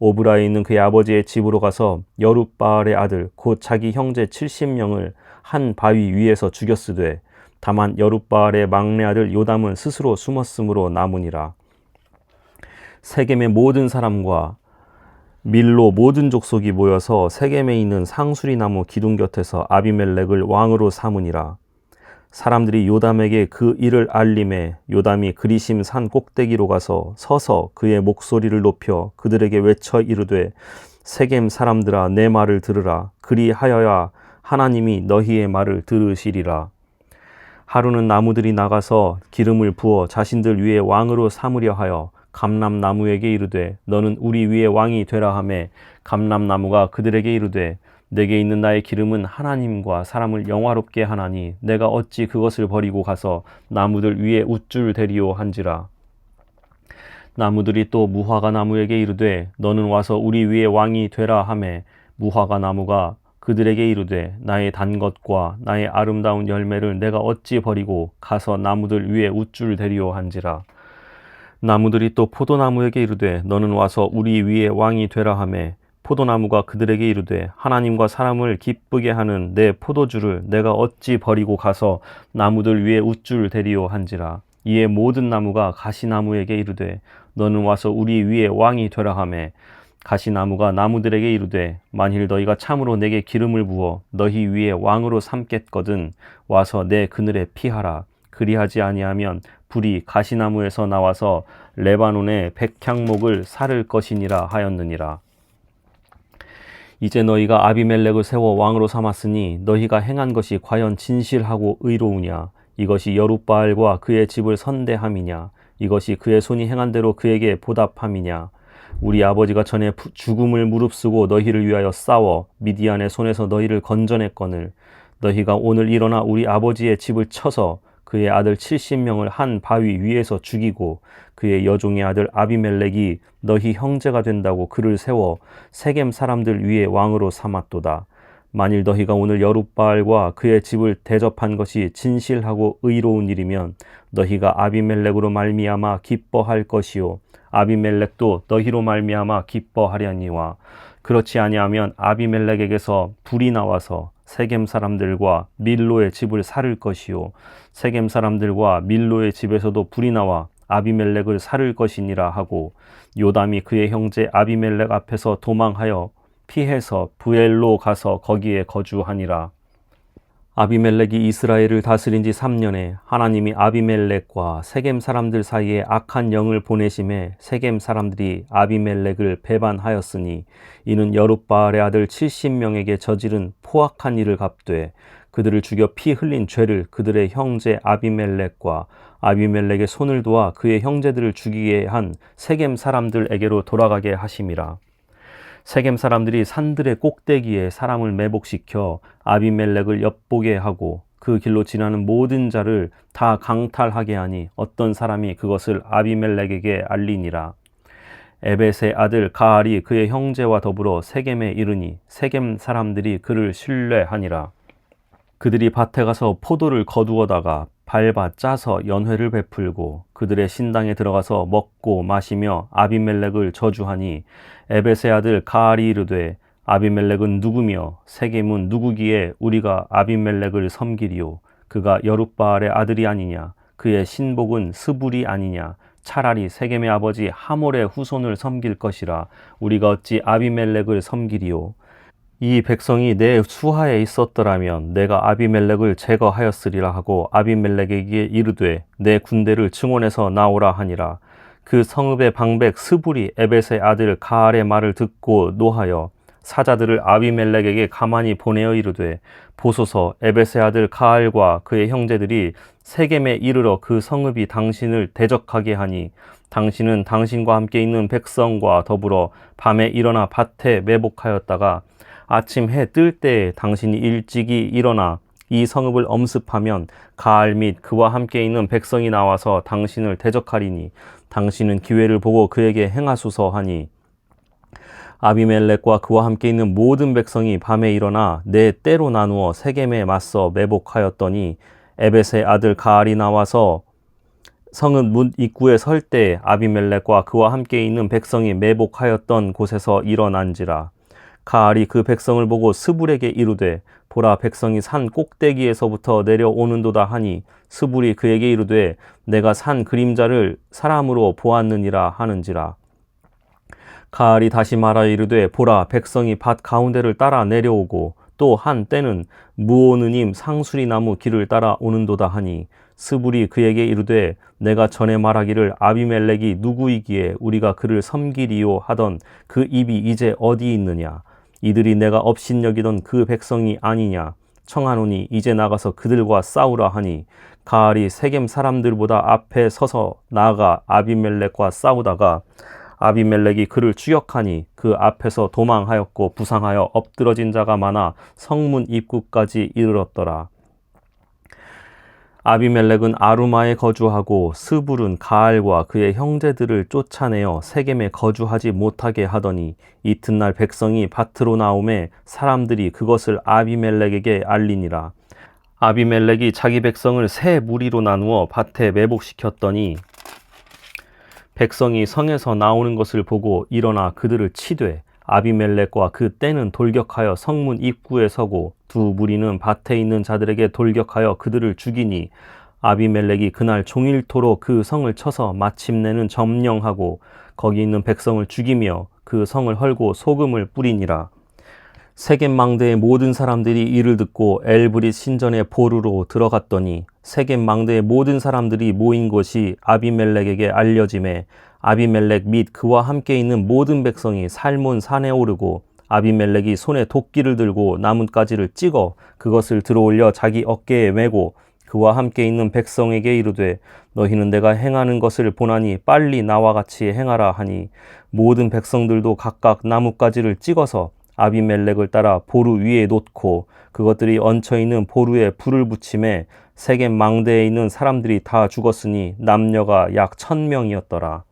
오브라에 있는 그의 아버지의 집으로 가서 여룻바알의 아들 곧 자기 형제 70명을 한 바위 위에서 죽였으되 다만 여룻바알의 막내 아들 요담은 스스로 숨었으므로 남으니라. 세겜의 모든 사람과 밀로 모든 족속이 모여서 세겜에 있는 상수리 나무 기둥 곁에서 아비멜렉을 왕으로 삼으니라. 사람들이 요담에게 그 일을 알림해 요담이 그리심 산 꼭대기로 가서 서서 그의 목소리를 높여 그들에게 외쳐 이르되 세겜 사람들아 내 말을 들으라. 그리하여야 하나님이 너희의 말을 들으시리라. 하루는 나무들이 나가서 기름을 부어 자신들 위에 왕으로 삼으려 하여 감람나무에게 이르되 너는 우리 위에 왕이 되라 하매 감람나무가 그들에게 이르되 내게 있는 나의 기름은 하나님과 사람을 영화롭게 하나니 내가 어찌 그것을 버리고 가서 나무들 위에 우쭐 대리오 한지라. 나무들이 또 무화과 나무에게 이르되 너는 와서 우리 위에 왕이 되라 하매 무화과 나무가 그들에게 이르되 나의 단 것과 나의 아름다운 열매를 내가 어찌 버리고 가서 나무들 위에 우쭐 대리오 한지라. 나무들이 또 포도나무에게 이르되 너는 와서 우리 위에 왕이 되라 하매 포도나무가 그들에게 이르되 하나님과 사람을 기쁘게 하는 내 포도주를 내가 어찌 버리고 가서 나무들 위에 우쭐 대리오 한지라. 이에 모든 나무가 가시나무에게 이르되 너는 와서 우리 위에 왕이 되라 하매 가시나무가 나무들에게 이르되 만일 너희가 참으로 내게 기름을 부어 너희 위에 왕으로 삼겠거든 와서 내 그늘에 피하라. 그리하지 아니하면 불이 가시나무에서 나와서 레바논의 백향목을 사를 것이니라 하였느니라. 이제 너희가 아비멜렉을 세워 왕으로 삼았으니 너희가 행한 것이 과연 진실하고 의로우냐? 이것이 여룻바알과 그의 집을 선대함이냐? 이것이 그의 손이 행한 대로 그에게 보답함이냐? 우리 아버지가 전에 죽음을 무릅쓰고 너희를 위하여 싸워 미디안의 손에서 너희를 건져냈거늘 너희가 오늘 일어나 우리 아버지의 집을 쳐서 그의 아들 70명을 한 바위 위에서 죽이고 그의 여종의 아들 아비멜렉이 너희 형제가 된다고 그를 세워 세겜 사람들 위에 왕으로 삼았도다. 만일 너희가 오늘 여룻바알과 그의 집을 대접한 것이 진실하고 의로운 일이면 너희가 아비멜렉으로 말미암아 기뻐할 것이요 아비멜렉도 너희로 말미암아 기뻐하려니와 그렇지 아니하면 아비멜렉에게서 불이 나와서 세겜 사람들과 밀로의 집을 사를 것이요 세겜 사람들과 밀로의 집에서도 불이 나와 아비멜렉을 사를 것이니라 하고 요담이 그의 형제 아비멜렉 앞에서 도망하여 피해서 부엘로 가서 거기에 거주하니라. 아비멜렉이 이스라엘을 다스린 지 3년에 하나님이 아비멜렉과 세겜 사람들 사이에 악한 영을 보내심에 세겜 사람들이 아비멜렉을 배반하였으니 이는 여룻바알의 아들 70명에게 저지른 포악한 일을 갚되 그들을 죽여 피 흘린 죄를 그들의 형제 아비멜렉과 아비멜렉의 손을 도와 그의 형제들을 죽이게 한 세겜 사람들에게로 돌아가게 하심이라. 세겜 사람들이 산들의 꼭대기에 사람을 매복시켜 아비멜렉을 엿보게 하고 그 길로 지나는 모든 자를 다 강탈하게 하니 어떤 사람이 그것을 아비멜렉에게 알리니라. 에벳의 아들 가알이 그의 형제와 더불어 세겜에 이르니 세겜 사람들이 그를 신뢰하니라. 그들이 밭에 가서 포도를 거두어다가 밟아 짜서 연회를 베풀고 그들의 신당에 들어가서 먹고 마시며 아비멜렉을 저주하니 에벳의 아들 가알이 이르되 아비멜렉은 누구며 세겜은 누구기에 우리가 아비멜렉을 섬기리요 그가 여룻바알의 아들이 아니냐 그의 신복은 스불이 아니냐 차라리 세겜의 아버지 하몰의 후손을 섬길 것이라 우리가 어찌 아비멜렉을 섬기리요 이 백성이 내 수하에 있었더라면 내가 아비멜렉을 제거하였으리라 하고 아비멜렉에게 이르되 내 군대를 증원해서 나오라 하니라. 그 성읍의 방백 스불이 에벳의 아들 가알의 말을 듣고 노하여 사자들을 아비멜렉에게 가만히 보내어 이르되 보소서 에벳의 아들 가알과 그의 형제들이 세겜에 이르러 그 성읍이 당신을 대적하게 하니 당신은 당신과 함께 있는 백성과 더불어 밤에 일어나 밭에 매복하였다가 아침 해 뜰 때에 당신이 일찍이 일어나 이 성읍을 엄습하면 가알 및 그와 함께 있는 백성이 나와서 당신을 대적하리니 당신은 기회를 보고 그에게 행하소서 하니 아비멜렉과 그와 함께 있는 모든 백성이 밤에 일어나 네 때로 나누어 세겜에 맞서 매복하였더니 에벳의 아들 가알이 나와서 성읍 문 입구에 설 때 아비멜렉과 그와 함께 있는 백성이 매복하였던 곳에서 일어난지라. 가알이 그 백성을 보고 스불에게 이르되 보라 백성이 산 꼭대기에서부터 내려오는도다 하니 스불이 그에게 이르되 내가 산 그림자를 사람으로 보았느니라 하는지라. 가알이 다시 말하여 이르되 보라 백성이 밭 가운데를 따라 내려오고 또 한 때는 무오느님 상수리 나무 길을 따라 오는도다 하니 스불이 그에게 이르되 내가 전에 말하기를 아비멜렉이 누구이기에 우리가 그를 섬기리요 하던 그 입이 이제 어디 있느냐 이들이 내가 업신여기던 그 백성이 아니냐 청하노니 이제 나가서 그들과 싸우라 하니 가알이 세겜 사람들보다 앞에 서서 나아가 아비멜렉과 싸우다가 아비멜렉이 그를 추격하니 그 앞에서 도망하였고 부상하여 엎드러진 자가 많아 성문 입구까지 이르렀더라. 아비멜렉은 아루마에 거주하고 스불은 가알과 그의 형제들을 쫓아내어 세겜에 거주하지 못하게 하더니 이튿날 백성이 밭으로 나오매 사람들이 그것을 아비멜렉에게 알리니라. 아비멜렉이 자기 백성을 세 무리로 나누어 밭에 매복시켰더니 백성이 성에서 나오는 것을 보고 일어나 그들을 치되 아비멜렉과 그 떼는 돌격하여 성문 입구에 서고 두 무리는 밭에 있는 자들에게 돌격하여 그들을 죽이니 아비멜렉이 그날 종일토록 그 성을 쳐서 마침내는 점령하고 거기 있는 백성을 죽이며 그 성을 헐고 소금을 뿌리니라. 세겜 망대의 모든 사람들이 이를 듣고 엘브릿 신전의 보루로 들어갔더니 세겜 망대의 모든 사람들이 모인 것이 아비멜렉에게 알려짐에 아비멜렉 및 그와 함께 있는 모든 백성이 살몬 산에 오르고 아비멜렉이 손에 도끼를 들고 나뭇가지를 찍어 그것을 들어올려 자기 어깨에 메고 그와 함께 있는 백성에게 이르되 너희는 내가 행하는 것을 보나니 빨리 나와 같이 행하라 하니 모든 백성들도 각각 나뭇가지를 찍어서 아비멜렉을 따라 보루 위에 놓고 그것들이 얹혀 있는 보루에 불을 붙이매 세겜 망대에 있는 사람들이 다 죽었으니 남녀가 약 1000명이었더라.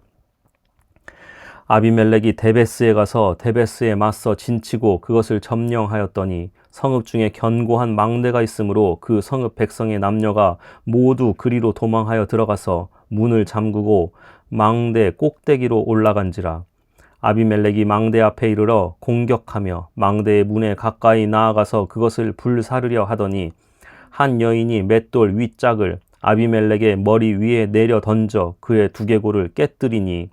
아비멜렉이 데베스에 가서 데베스에 맞서 진치고 그것을 점령하였더니 성읍 중에 견고한 망대가 있으므로 그 성읍 백성의 남녀가 모두 그리로 도망하여 들어가서 문을 잠그고 망대 꼭대기로 올라간지라. 아비멜렉이 망대 앞에 이르러 공격하며 망대의 문에 가까이 나아가서 그것을 불사르려 하더니 한 여인이 맷돌 윗짝을 아비멜렉의 머리 위에 내려 던져 그의 두개골을 깨뜨리니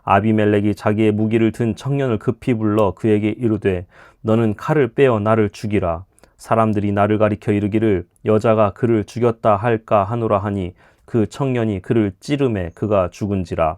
아비멜렉이 자기의 무기를 든 청년을 급히 불러 그에게 이르되 너는 칼을 빼어 나를 죽이라. 사람들이 나를 가리켜 이르기를 여자가 그를 죽였다 할까 하노라 하니 그 청년이 그를 찌르매 그가 죽은지라.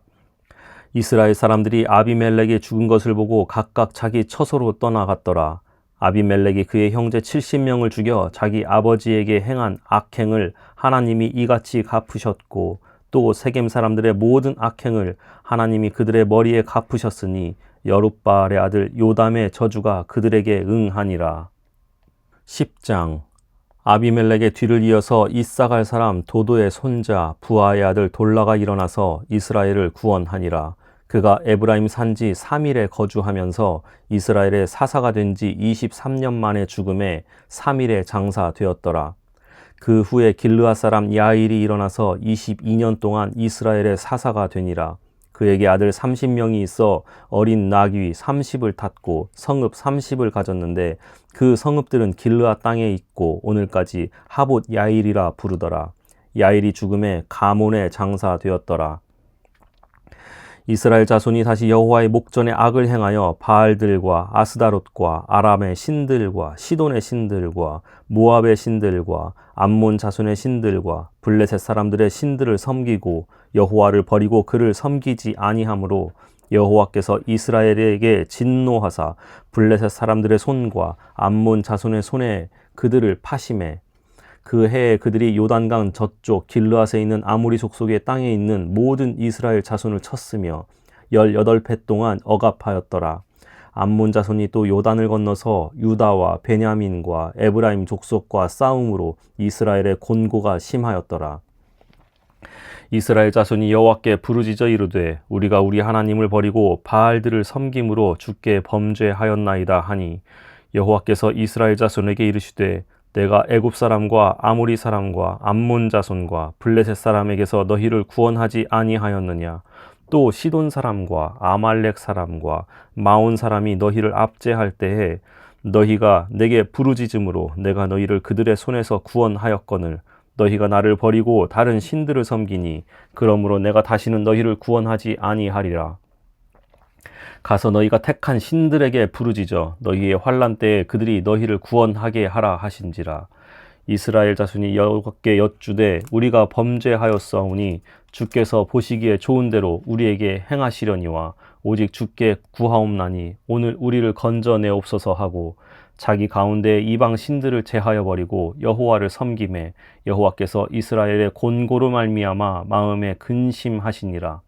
이스라엘 사람들이 아비멜렉이 죽은 것을 보고 각각 자기 처소로 떠나갔더라. 아비멜렉이 그의 형제 70명을 죽여 자기 아버지에게 행한 악행을 하나님이 이같이 갚으셨고 또 세겜 사람들의 모든 악행을 하나님이 그들의 머리에 갚으셨으니 여룻바알의 아들 요담의 저주가 그들에게 응하니라. 10장. 아비멜렉의 뒤를 이어서 이사갈 사람 도도의 손자 부하의 아들 돌라가 일어나서 이스라엘을 구원하니라. 그가 에브라임 산지 3일에 거주하면서 이스라엘의 사사가 된 지 23년 만에 죽음에 3일에 장사되었더라. 그 후에 길르앗 사람 야일이 일어나서 22년 동안 이스라엘의 사사가 되니라. 그에게 아들 30명이 있어 어린 나귀 30을 탔고 성읍 30을 가졌는데 그 성읍들은 길르앗 땅에 있고 오늘까지 하봇 야일이라 부르더라. 야일이 죽음에 가몬에 장사되었더라. 이스라엘 자손이 다시 여호와의 목전에 악을 행하여 바알들과 아스다롯과 아람의 신들과 시돈의 신들과 모압의 신들과 암몬 자손의 신들과 블레셋 사람들의 신들을 섬기고 여호와를 버리고 그를 섬기지 아니하므로 여호와께서 이스라엘에게 진노하사 블레셋 사람들의 손과 암몬 자손의 손에 그들을 파심해 그 해에 그들이 요단강 저쪽 길르앗에 있는 아모리 족속의 땅에 있는 모든 이스라엘 자손을 쳤으며 18해 동안 억압하였더라. 암몬 자손이 또 요단을 건너서 유다와 베냐민과 에브라임 족속과 싸움으로 이스라엘의 곤고가 심하였더라. 이스라엘 자손이 여호와께 부르짖어 이르되 우리가 우리 하나님을 버리고 바알들을 섬김으로 주께 범죄하였나이다 하니 여호와께서 이스라엘 자손에게 이르시되 내가 애굽 사람과 아모리 사람과 암몬 자손과 블레셋 사람에게서 너희를 구원하지 아니하였느냐. 또 시돈 사람과 아말렉 사람과 마온 사람이 너희를 압제할 때에 너희가 내게 부르짖음으로 내가 너희를 그들의 손에서 구원하였거늘 너희가 나를 버리고 다른 신들을 섬기니 그러므로 내가 다시는 너희를 구원하지 아니하리라. 가서 너희가 택한 신들에게 부르짖어 너희의 환난 때에 그들이 너희를 구원하게 하라 하신지라. 이스라엘 자손이 여호와께 여쭈되 우리가 범죄하였사오니 주께서 보시기에 좋은 대로 우리에게 행하시려니와 오직 주께 구하옵나니 오늘 우리를 건져내옵소서 하고 자기 가운데 이방 신들을 제하여 버리고 여호와를 섬김에 여호와께서 이스라엘의 곤고로 말미암아 마음에 근심하시니라.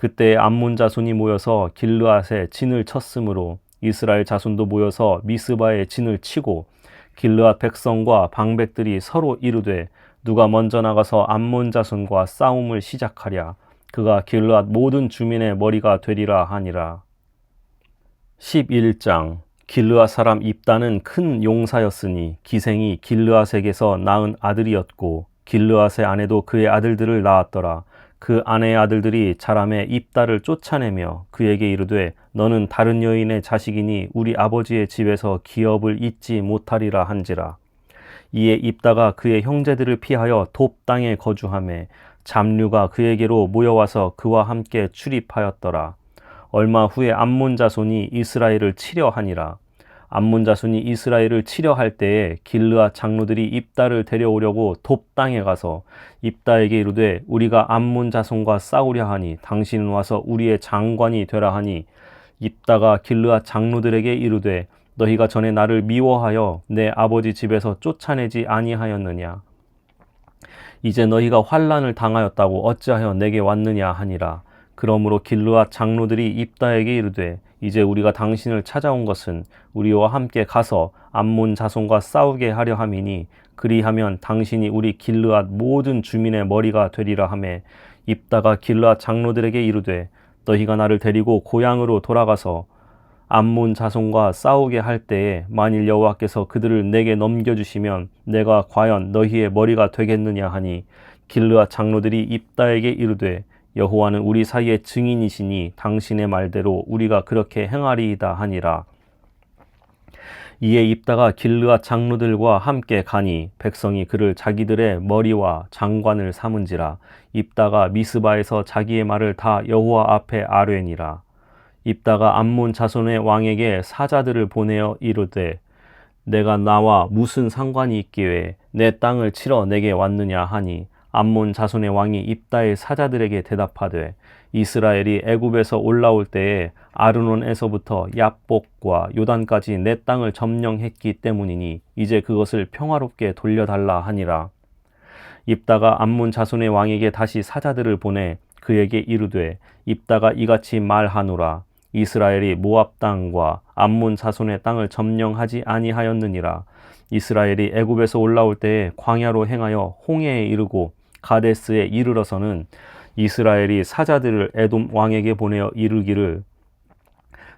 그때 암몬 자손이 모여서 길르앗에 진을 쳤으므로 이스라엘 자손도 모여서 미스바에 진을 치고 길르앗 백성과 방백들이 서로 이르되 누가 먼저 나가서 암몬 자손과 싸움을 시작하랴. 그가 길르앗 모든 주민의 머리가 되리라 하니라. 11장. 길르앗 사람 입다는 큰 용사였으니 기생이 길르앗에게서 낳은 아들이었고 길르앗의 아내도 그의 아들들을 낳았더라. 그 아내의 아들들이 자라매 입다를 쫓아내며 그에게 이르되 너는 다른 여인의 자식이니 우리 아버지의 집에서 기업을 잇지 못하리라 한지라. 이에 입다가 그의 형제들을 피하여 돕 땅에 거주하매 잡류가 그에게로 모여와서 그와 함께 출입하였더라. 얼마 후에 암몬 자손이 이스라엘을 치려 하니라. 암몬 자손이 이스라엘을 치려 할 때에 길르앗 장로들이 입다를 데려오려고 돕 땅에 가서 입다에게 이르되 우리가 암몬 자손과 싸우려 하니 당신은 와서 우리의 장관이 되라 하니 입다가 길르앗 장로들에게 이르되 너희가 전에 나를 미워하여 내 아버지 집에서 쫓아내지 아니하였느냐. 이제 너희가 환난을 당하였다고 어찌하여 내게 왔느냐 하니라. 그러므로 길르앗 장로들이 입다에게 이르되 이제 우리가 당신을 찾아온 것은 우리와 함께 가서 암몬 자손과 싸우게 하려 함이니 그리하면 당신이 우리 길르앗 모든 주민의 머리가 되리라 하매 입다가 길르앗 장로들에게 이르되 너희가 나를 데리고 고향으로 돌아가서 암몬 자손과 싸우게 할 때에 만일 여호와께서 그들을 내게 넘겨주시면 내가 과연 너희의 머리가 되겠느냐 하니 길르앗 장로들이 입다에게 이르되 여호와는 우리 사이의 증인이시니 당신의 말대로 우리가 그렇게 행하리이다 하니라. 이에 입다가 길르앗 장로들과 함께 가니 백성이 그를 자기들의 머리와 장관을 삼은지라. 입다가 미스바에서 자기의 말을 다 여호와 앞에 아뢰니라. 입다가 암몬 자손의 왕에게 사자들을 보내어 이르되 내가 나와 무슨 상관이 있기에 내 땅을 치러 내게 왔느냐 하니 암몬 자손의 왕이 입다의 사자들에게 대답하되 이스라엘이 애굽에서 올라올 때에 아르논에서부터 얍복과 요단까지 내 땅을 점령했기 때문이니 이제 그것을 평화롭게 돌려달라 하니라. 입다가 암몬 자손의 왕에게 다시 사자들을 보내 그에게 이르되 입다가 이같이 말하노라. 이스라엘이 모압 땅과 암몬 자손의 땅을 점령하지 아니하였느니라. 이스라엘이 애굽에서 올라올 때에 광야로 행하여 홍해에 이르고 가데스에 이르러서는 이스라엘이 사자들을 에돔 왕에게 보내어 이르기를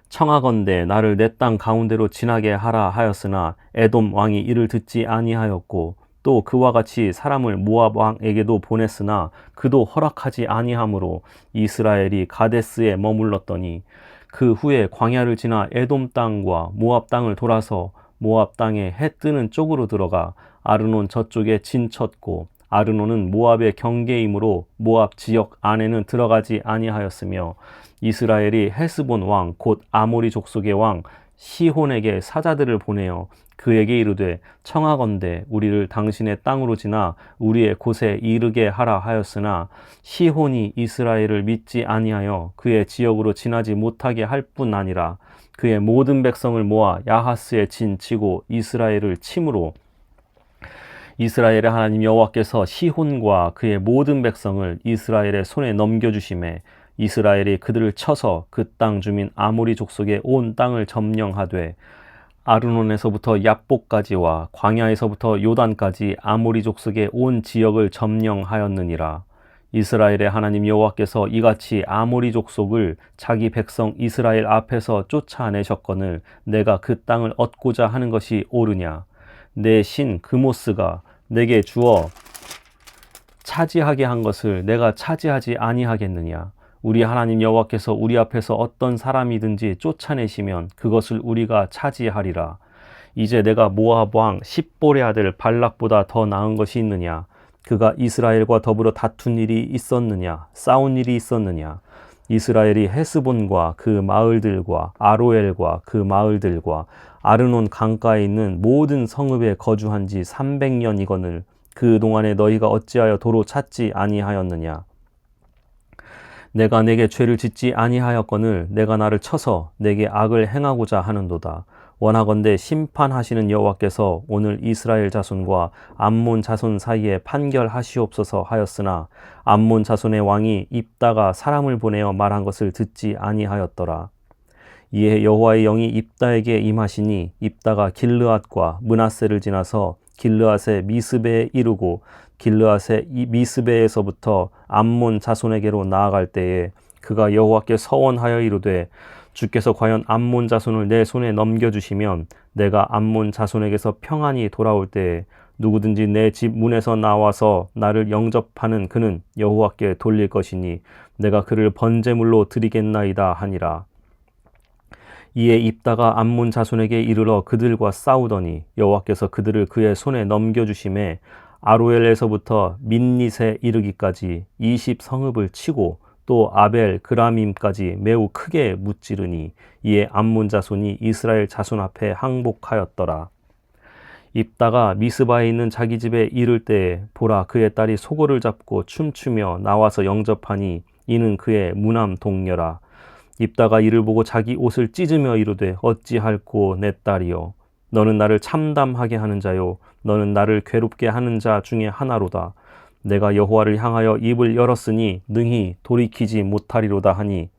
청하건대 나를 내 땅 가운데로 지나게 하라 하였으나 에돔 왕이 이를 듣지 아니하였고 또 그와 같이 사람을 모압 왕에게도 보냈으나 그도 허락하지 아니하므로 이스라엘이 가데스에 머물렀더니 그 후에 광야를 지나 에돔 땅과 모압 땅을 돌아서 모압 땅에 해 뜨는 쪽으로 들어가 아르논 저쪽에 진쳤고 아르논은 모압의 경계이므로 모압 지역 안에는 들어가지 아니하였으며 이스라엘이 헤스본 왕 곧 아모리 족속의 왕 시혼에게 사자들을 보내어 그에게 이르되 청하건대 우리를 당신의 땅으로 지나 우리의 곳에 이르게 하라 하였으나 시혼이 이스라엘을 믿지 아니하여 그의 지역으로 지나지 못하게 할 뿐 아니라 그의 모든 백성을 모아 야하스에 진치고 이스라엘을 침으로 이스라엘의 하나님 여호와께서 시혼과 그의 모든 백성을 이스라엘의 손에 넘겨주심에 이스라엘이 그들을 쳐서 그 땅 주민 아모리 족속의 온 땅을 점령하되 아르논에서부터 얍복까지와 광야에서부터 요단까지 아모리 족속의 온 지역을 점령하였느니라. 이스라엘의 하나님 여호와께서 이같이 아모리 족속을 자기 백성 이스라엘 앞에서 쫓아내셨거늘 내가 그 땅을 얻고자 하는 것이 옳으냐. 내 신 그모스가 내게 주어 차지하게 한 것을 내가 차지하지 아니하겠느냐. 우리 하나님 여호와께서 우리 앞에서 어떤 사람이든지 쫓아내시면 그것을 우리가 차지하리라. 이제 내가 모압 왕 십볼의 아들 발락보다 더 나은 것이 있느냐. 그가 이스라엘과 더불어 다툰 일이 있었느냐. 싸운 일이 있었느냐. 이스라엘이 헤스본과 그 마을들과 아로엘과 그 마을들과 아르논 강가에 있는 모든 성읍에 거주한 지 300년이거늘 그 동안에 너희가 어찌하여 도로 찾지 아니하였느냐. 내가 내게 죄를 짓지 아니하였거늘 내가 나를 쳐서 내게 악을 행하고자 하는도다. 원하건대 심판하시는 여호와께서 오늘 이스라엘 자손과 암몬 자손 사이에 판결하시옵소서 하였으나 암몬 자손의 왕이 입다가 사람을 보내어 말한 것을 듣지 아니하였더라. 이에 여호와의 영이 입다에게 임하시니 입다가 길르앗과 므낫세를 지나서 길르앗의 미스베에 이르고 길르앗의 미스베에서부터 암몬 자손에게로 나아갈 때에 그가 여호와께 서원하여 이르되 주께서 과연 암몬 자손을 내 손에 넘겨주시면 내가 암몬 자손에게서 평안히 돌아올 때에 누구든지 내 집 문에서 나와서 나를 영접하는 그는 여호와께 돌릴 것이니 내가 그를 번제물로 드리겠나이다 하니라. 이에 입다가 암몬 자손에게 이르러 그들과 싸우더니 여호와께서 그들을 그의 손에 넘겨주심에 아로엘에서부터 민닛에 이르기까지 20성읍을 치고 또 아벨 그라밈까지 매우 크게 무찌르니 이에 암몬 자손이 이스라엘 자손 앞에 항복하였더라. 입다가 미스바에 있는 자기 집에 이를 때에 보라 그의 딸이 소고를 잡고 춤추며 나와서 영접하니 이는 그의 무남 동녀라. 입다가 이를 보고 자기 옷을 찢으며 이르되 어찌할꼬 내 딸이여 너는 나를 참담하게 하는 자요 너는 나를 괴롭게 하는 자 중에 하나로다. 내가 여호와를 향하여 입을 열었으니 능히 돌이키지 못하리로다 하니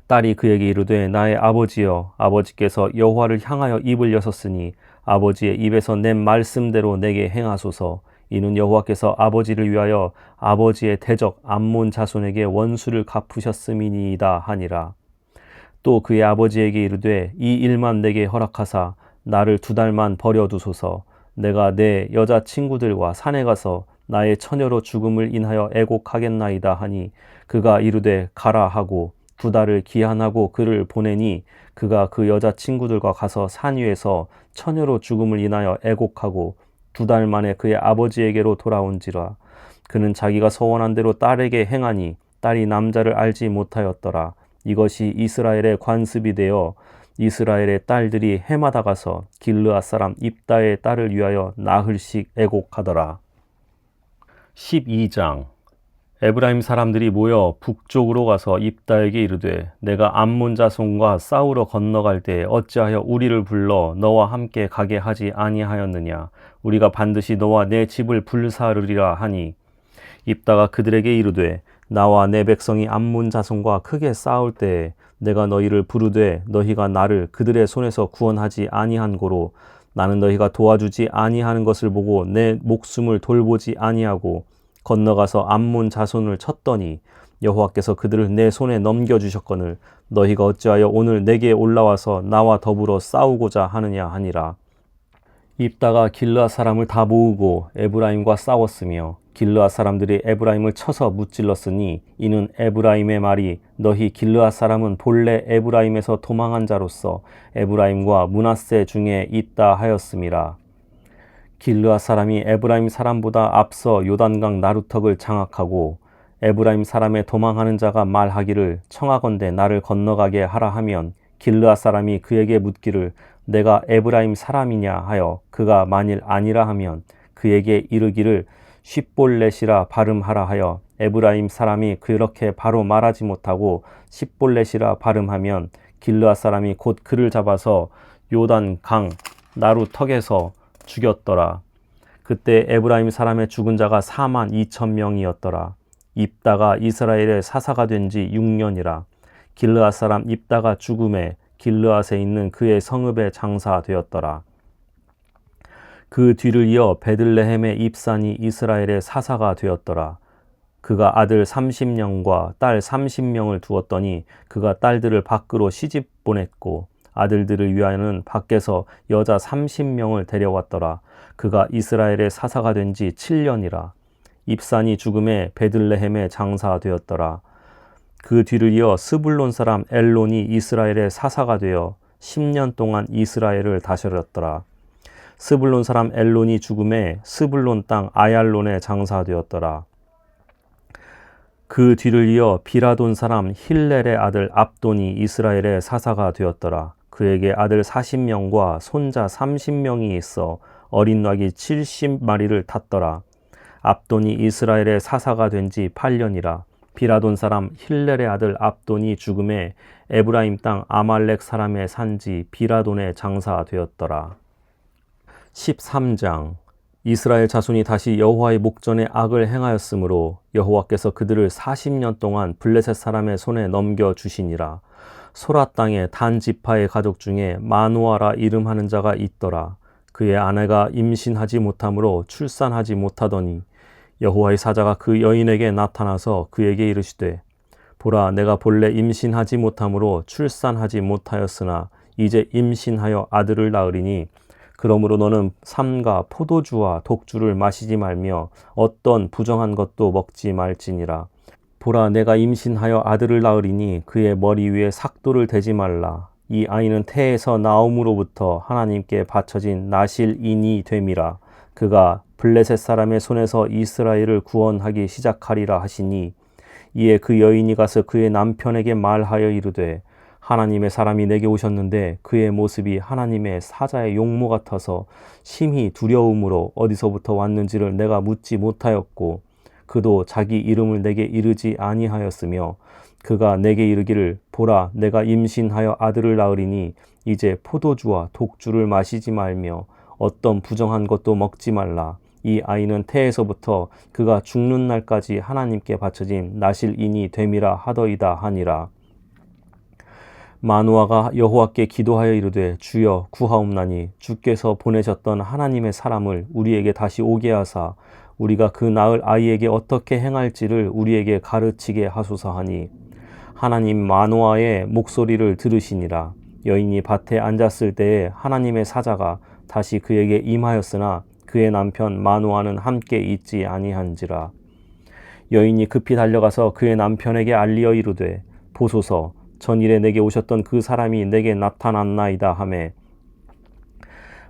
딸이 그에게 이르되 나의 아버지여 아버지께서 여호와를 향하여 입을 여셨으니 아버지의 입에서 낸 말씀대로 내게 행하소서. 이는 여호와께서 아버지를 위하여 아버지의 대적 암몬 자손에게 원수를 갚으셨음이니이다 하니라. 또 그의 아버지에게 이르되 이 일만 내게 허락하사 나를 2달만 버려두소서. 내가 내 여자 친구들과 산에 가서 나의 처녀로 죽음을 인하여 애곡하겠나이다 하니 그가 이르되 가라 하고 2달을 기한하고 그를 보내니 그가 그 여자 친구들과 가서 산 위에서 처녀로 죽음을 인하여 애곡하고 2달 만에 그의 아버지에게로 돌아온지라. 그는 자기가 서원한 대로 딸에게 행하니 딸이 남자를 알지 못하였더라. 이것이 이스라엘의 관습이 되어 이스라엘의 딸들이 해마다 가서 길르앗 사람 입다의 딸을 위하여 나흘씩 애곡하더라. 12장 에브라임 사람들이 모여 북쪽으로 가서 입다에게 이르되 내가 암몬 자손과 싸우러 건너갈 때에 어찌하여 우리를 불러 너와 함께 가게 하지 아니하였느냐. 우리가 반드시 너와 내 집을 불사르리라 하니 입다가 그들에게 이르되 나와 내 백성이 암몬 자손과 크게 싸울 때에 내가 너희를 부르되 너희가 나를 그들의 손에서 구원하지 아니한 고로 나는 너희가 도와주지 아니하는 것을 보고 내 목숨을 돌보지 아니하고 건너가서 암몬 자손을 쳤더니 여호와께서 그들을 내 손에 넘겨주셨거늘 너희가 어찌하여 오늘 내게 올라와서 나와 더불어 싸우고자 하느냐 하니라. 입다가 길르앗 사람을 다 모으고 에브라임과 싸웠으며 길르앗 사람들이 에브라임을 쳐서 무찔렀으니 이는 에브라임의 말이 너희 길르앗 사람은 본래 에브라임에서 도망한 자로서 에브라임과 므낫세 중에 있다 하였음이라. 길르앗 사람이 에브라임 사람보다 앞서 요단강 나루턱을 장악하고 에브라임 사람의 도망하는 자가 말하기를 청하건대 나를 건너가게 하라 하면 길르앗 사람이 그에게 묻기를 내가 에브라임 사람이냐 하여 그가 만일 아니라 하면 그에게 이르기를 쉿볼렛이라 발음하라 하여 에브라임 사람이 그렇게 바로 말하지 못하고 쉿볼렛이라 발음하면 길르앗 사람이 곧 그를 잡아서 요단 강 나루턱에서 죽였더라. 그때 에브라임 사람의 죽은 자가 42,000명이었더라. 입다가 이스라엘의 사사가 된 지 6년이라. 길르앗 사람 입다가 죽음에 길르앗에 있는 그의 성읍에 장사되었더라. 그 뒤를 이어 베들레헴의 입산이 이스라엘의 사사가 되었더라. 그가 아들 30명과 딸 30명을 두었더니 그가 딸들을 밖으로 시집 보냈고 아들들을 위하여는 밖에서 여자 30명을 데려왔더라. 그가 이스라엘의 사사가 된 지 7년이라. 입산이 죽음에 베들레헴에 장사되었더라. 그 뒤를 이어 스불론 사람 엘론이 이스라엘의 사사가 되어 10년 동안 이스라엘을 다스렸더라. 스불론 사람 엘론이 죽음에 스불론 땅 아얄론에 장사되었더라. 그 뒤를 이어 비라돈 사람 힐렐의 아들 압돈이 이스라엘의 사사가 되었더라. 그에게 아들 40명과 손자 30명이 있어 어린 낙이 70마리를 탔더라. 압돈이 이스라엘의 사사가 된 지 8년이라. 비라돈 사람 힐렐의 아들 압돈이 죽음에 에브라임 땅 아말렉 사람의 산지 비라돈에 장사되었더라. 13장 이스라엘 자손이 다시 여호와의 목전에 악을 행하였으므로 여호와께서 그들을 40년 동안 블레셋 사람의 손에 넘겨주시니라. 소라 땅에 단 지파의 가족 중에 마누아라 이름하는 자가 있더라. 그의 아내가 임신하지 못하므로 출산하지 못하더니 여호와의 사자가 그 여인에게 나타나서 그에게 이르시되 보라 내가 본래 임신하지 못하므로 출산하지 못하였으나 이제 임신하여 아들을 낳으리니 그러므로 너는 삼가 포도주와 독주를 마시지 말며 어떤 부정한 것도 먹지 말지니라. 보라 내가 임신하여 아들을 낳으리니 그의 머리 위에 삭도를 대지 말라. 이 아이는 태에서 나옴으로부터 하나님께 바쳐진 나실인이 됨이라. 그가 블레셋 사람의 손에서 이스라엘을 구원하기 시작하리라 하시니, 이에 그 여인이 가서 그의 남편에게 말하여 이르되, 하나님의 사람이 내게 오셨는데 그의 모습이 하나님의 사자의 용모 같아서 심히 두려움으로 어디서부터 왔는지를 내가 묻지 못하였고, 그도 자기 이름을 내게 이르지 아니하였으며, 그가 내게 이르기를, 보라, 내가 임신하여 아들을 낳으리니 이제 포도주와 독주를 마시지 말며 어떤 부정한 것도 먹지 말라. 이 아이는 태에서부터 그가 죽는 날까지 하나님께 바쳐진 나실인이 됨이라 하더이다 하니라. 마누아가 여호와께 기도하여 이르되, 주여 구하옵나니 주께서 보내셨던 하나님의 사람을 우리에게 다시 오게 하사 우리가 그 낳을 아이에게 어떻게 행할지를 우리에게 가르치게 하소서 하니, 하나님 마누아의 목소리를 들으시니라. 여인이 밭에 앉았을 때에 하나님의 사자가 다시 그에게 임하였으나 그의 남편 마누아는 함께 있지 아니한지라. 여인이 급히 달려가서 그의 남편에게 알리어 이르되, 보소서, 전일에 내게 오셨던 그 사람이 내게 나타났나이다 하매,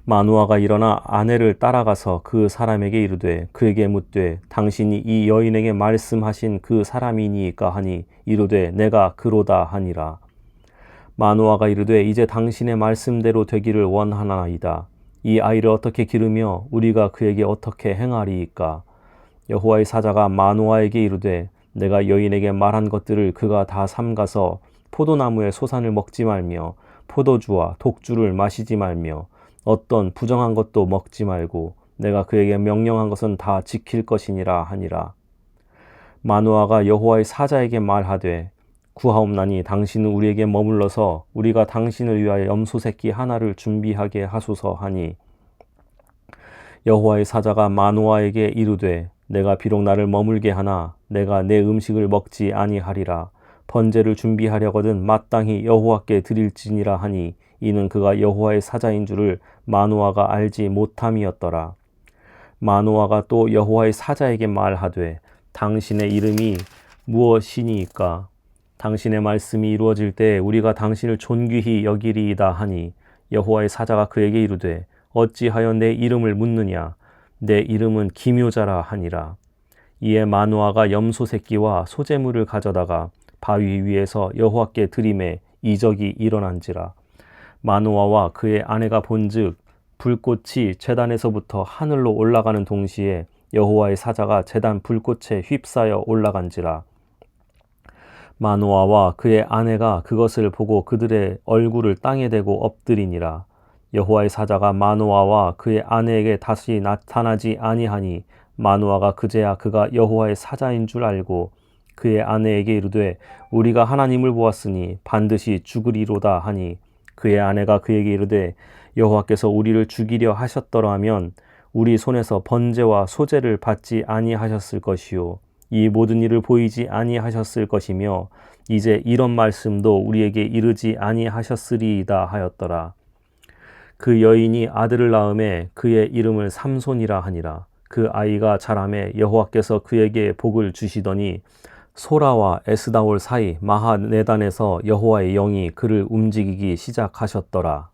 마누아가 일어나 아내를 따라가서 그 사람에게 이르되 그에게 묻되, 당신이 이 여인에게 말씀하신 그 사람이니까 하니, 이르되 내가 그로다 하니라. 마누아가 이르되, 이제 당신의 말씀대로 되기를 원하나이다. 이 아이를 어떻게 기르며 우리가 그에게 어떻게 행하리이까? 여호와의 사자가 마누아에게 이르되, 내가 여인에게 말한 것들을 그가 다 삼가서 포도나무의 소산을 먹지 말며 포도주와 독주를 마시지 말며 어떤 부정한 것도 먹지 말고 내가 그에게 명령한 것은 다 지킬 것이니라 하니라. 마누아가 여호와의 사자에게 말하되, 구하옵나니 당신은 우리에게 머물러서 우리가 당신을 위하여 염소 새끼 하나를 준비하게 하소서 하니, 여호와의 사자가 마누아에게 이르되, 내가 비록 나를 머물게 하나 내가 내 음식을 먹지 아니하리라. 번제를 준비하려거든 마땅히 여호와께 드릴지니라 하니, 이는 그가 여호와의 사자인 줄을 마누아가 알지 못함이었더라. 마누아가 또 여호와의 사자에게 말하되, 당신의 이름이 무엇이니까? 당신의 말씀이 이루어질 때 우리가 당신을 존귀히 여기리이다 하니, 여호와의 사자가 그에게 이르되, 어찌하여 내 이름을 묻느냐? 내 이름은 기묘자라 하니라. 이에 마누아가 염소 새끼와 소재물을 가져다가 바위 위에서 여호와께 드리매 이적이 일어난지라. 마누아와 그의 아내가 본즉 불꽃이 제단에서부터 하늘로 올라가는 동시에 여호와의 사자가 제단 불꽃에 휩싸여 올라간지라. 마누아와 그의 아내가 그것을 보고 그들의 얼굴을 땅에 대고 엎드리니라. 여호와의 사자가 마누아와 그의 아내에게 다시 나타나지 아니하니, 마누아가 그제야 그가 여호와의 사자인 줄 알고 그의 아내에게 이르되, 우리가 하나님을 보았으니 반드시 죽으리로다 하니, 그의 아내가 그에게 이르되, 여호와께서 우리를 죽이려 하셨더라면 우리 손에서 번제와 소제를 받지 아니하셨을 것이요, 이 모든 일을 보이지 아니하셨을 것이며, 이제 이런 말씀도 우리에게 이르지 아니하셨으리이다 하였더라. 그 여인이 아들을 낳음에 그의 이름을 삼손이라 하니라. 그 아이가 자라매 여호와께서 그에게 복을 주시더니, 소라와 에스다올 사이 마하네단에서 여호와의 영이 그를 움직이기 시작하셨더라.